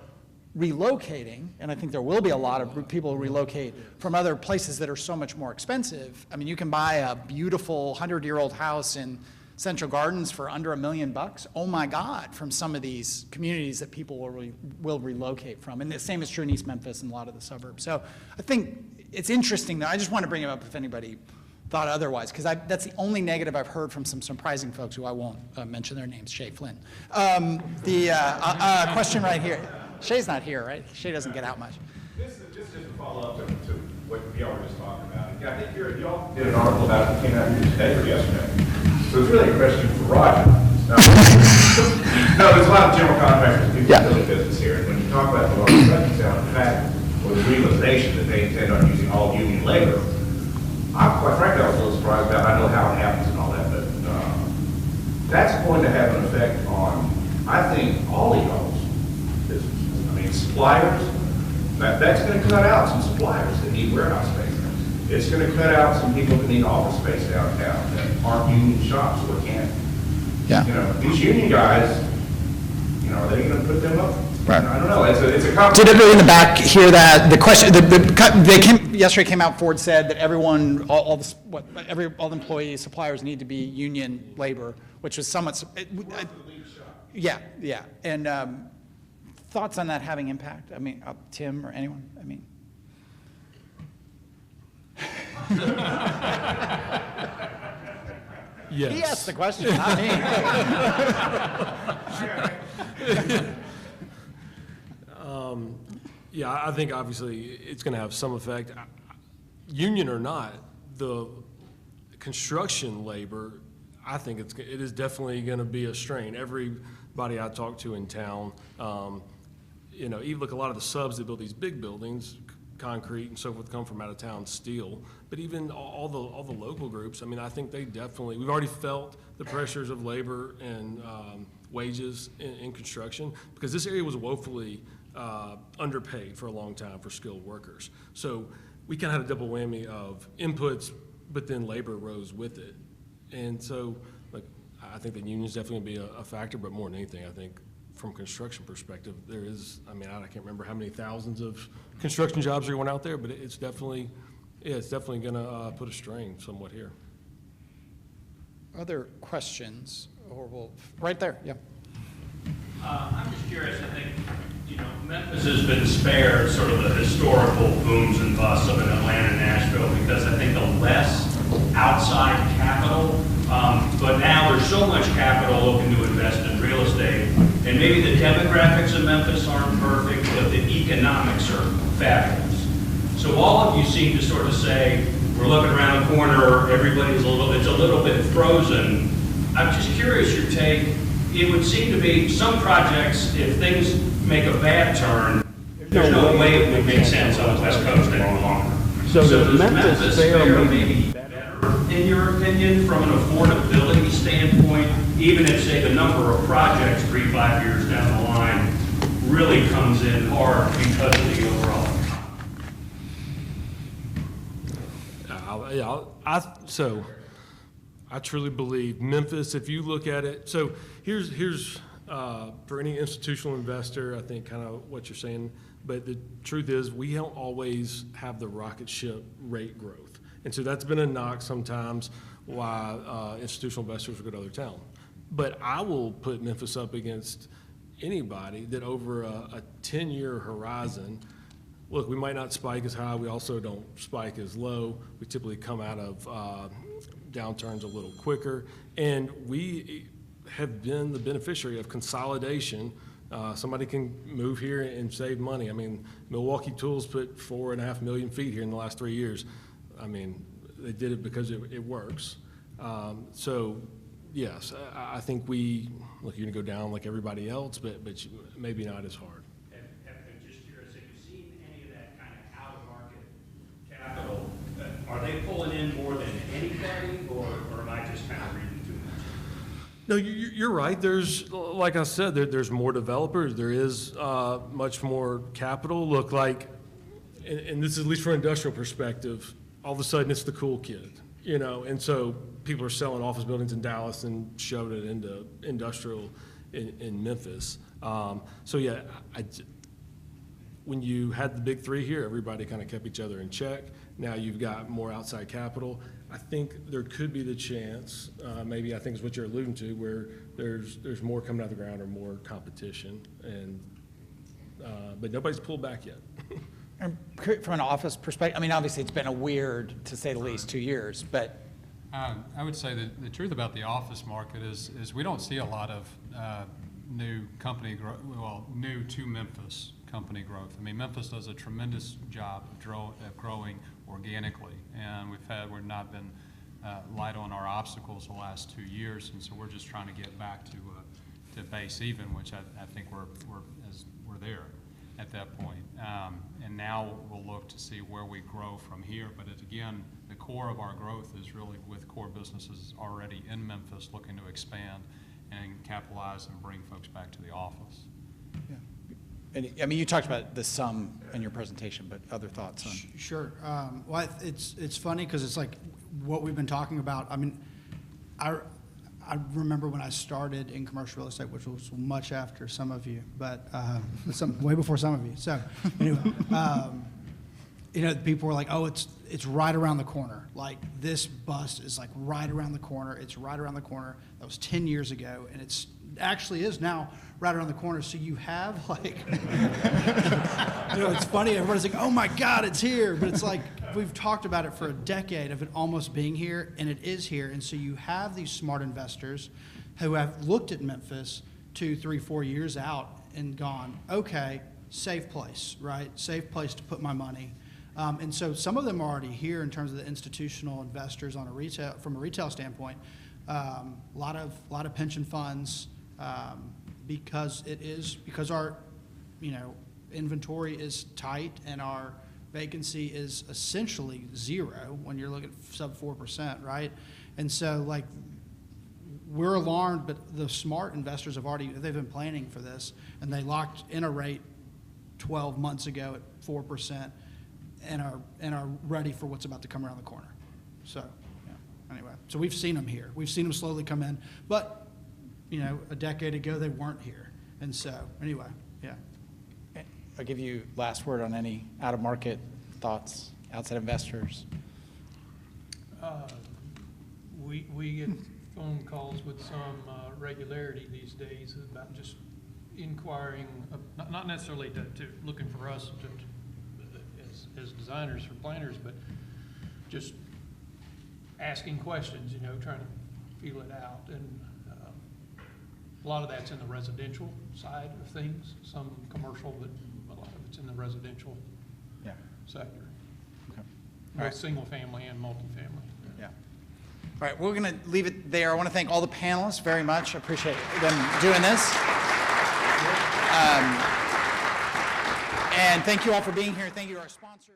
relocating, and I think there will be a lot of people who relocate from other places that are so much more expensive. I mean, you can buy a beautiful 100-year-old house in Central Gardens for under $1 million. Oh my God, from some of these communities that people will relocate from. And the same is true in East Memphis and a lot of the suburbs. So I think it's interesting, though. I just want to bring it up if anybody thought otherwise, because that's the only negative I've heard from some surprising folks who I won't mention their names, Shay Flynn. The question right here. Shay's not here, right? Shay doesn't get out much. This is just a follow-up to what y'all were just talking about. I think y'all did an article about it that came out here today or yesterday. So it's really a question for Roger. No, there's a lot of general contractors who do building business here. And when you talk about the large studies out, in fact, with the realization that they intend on using all union labor, quite frankly, I was a little surprised about. I know how it happens and all that, but that's going to have an effect on, I think, all of y'all's businesses. I mean, suppliers, that's going to cut out some suppliers that need warehouse space. It's going to cut out some people that need office space downtown that aren't union shops or can't. Yeah. These union guys, are they going to put them up? Right. I don't know. It's a Did everybody in the back hear that? The question, yesterday came out, Ford said that everyone, all the employees, suppliers need to be union labor, which was somewhat, yeah. And thoughts on that having impact? I mean, Tim or anyone? I mean. Yes. He asked the question, not me. Yeah, I think obviously it's going to have some effect. Union or not, the construction labor, I think it is definitely going to be a strain. Everybody I talk to in town, even look, a lot of the subs that build these big buildings, concrete and so forth, come from out of town steel. But even all the local groups, I mean, I think they definitely, we've already felt the pressures of labor and wages in construction, because this area was woefully underpaid for a long time for skilled workers. So we kind of had a double whammy of inputs, but then labor rose with it. And so, I think the union's definitely going to be a factor, but more than anything, I think from a construction perspective, there is, I can't remember how many thousands of construction jobs are going out there, but it's definitely going to put a strain somewhat here. Other questions? Right there, yeah. I'm just curious, I think, Memphis has been spared sort of the historical booms and busts of an Atlanta and Nashville, because I think the less outside capital, but now there's so much capital looking to invest in real estate, and maybe the demographics of Memphis aren't perfect, but the economics are fabulous. So all of you seem to sort of say, we're looking around the corner, it's a little bit frozen. I'm just curious your take. It would seem to be some projects, if things make a bad turn, there's no way it would make sense on the West Coast any longer. So does Memphis fare maybe better, in your opinion, from an affordability standpoint, even if, say, the number of projects 3-5 years down the line really comes in hard because of the overall? So I truly believe Memphis, if you look at it, so here's for any institutional investor, I think kind of what you're saying, but the truth is we don't always have the rocket ship rate growth. And so that's been a knock sometimes why institutional investors will go to other town. But I will put Memphis up against anybody that over a 10-year horizon, look, we might not spike as high, we also don't spike as low. We typically come out of downturns a little quicker, and we have been the beneficiary of consolidation. Somebody can move here and save money. I mean, Milwaukee Tools put 4.5 million feet here in the last 3 years. I mean, they did it because it works. So, yes, I think look, you're gonna go down like everybody else, but maybe not as hard. I'm just curious, have you seen any of that kind of out-of-market capital? Are they pulling in more than anybody, or am I just kind of reading too much? No, you're right. There's, like I said, there's more developers. There is much more capital. Look, like, and this is at least from an industrial perspective, all of a sudden it's the cool kid, you know, and so people are selling office buildings in Dallas and shoving it into industrial in Memphis. So yeah, when you had the big three here, everybody kind of kept each other in check. Now you've got more outside capital. I think there could be the chance, maybe I think is what you're alluding to, where there's more coming out of the ground or more competition, and but nobody's pulled back yet. And from an office perspective, I mean, obviously it's been a weird, to say the least, 2 years, but. I would say that the truth about the office market is we don't see a lot of new company growth, well, new to Memphis company growth. I mean, Memphis does a tremendous job of growing organically, and we've not been light on our obstacles the last 2 years, and so we're just trying to get back to base even, which I think we're there at that point. And now we'll look to see where we grow from here. But again, the core of our growth is really with core businesses already in Memphis looking to expand and capitalize and bring folks back to the office. Yeah. And, I mean, you talked about the sum in your presentation, but other thoughts on? Sure. Well, it's funny because it's like what we've been talking about. I mean, I remember when I started in commercial real estate, which was much after some of you, but way before some of you. So, anyway, you know, people were like, "Oh, it's right around the corner. Like this bust is like right around the corner. It's right around the corner." That was 10 years ago, and it's actually is now right around the corner. So you have like, you know, it's funny. Everybody's like, "Oh my God, it's here!" But it's like we've talked about it for a decade of it almost being here, and it is here. And so you have these smart investors who have looked at Memphis 2, 3, 4 years out and gone, "Okay, safe place, right? Safe place to put my money." And so some of them are already here in terms of the institutional investors on from a retail standpoint. A lot of pension funds, because our, you know, inventory is tight and our vacancy is essentially zero when you're looking at sub 4%, right? And so like we're alarmed, but the smart investors they've been planning for this, and they locked in a rate 12 months ago at 4%. And are ready for what's about to come around the corner. So, yeah, anyway, so we've seen them here. We've seen them slowly come in, but, you know, a decade ago they weren't here. And so, anyway, yeah. I'll give you last word on any out-of-market thoughts, outside investors. We get phone calls with some regularity these days about just inquiring, not necessarily to looking for us as designers or planners, but just asking questions, you know, trying to feel it out. And a lot of that's in the residential side of things, some commercial, but a lot of it's in the residential sector. Okay. Both single family and multifamily. Yeah. All right, we're going to leave it there. I want to thank all the panelists very much. I appreciate them doing this. And thank you all for being here. Thank you to our sponsors.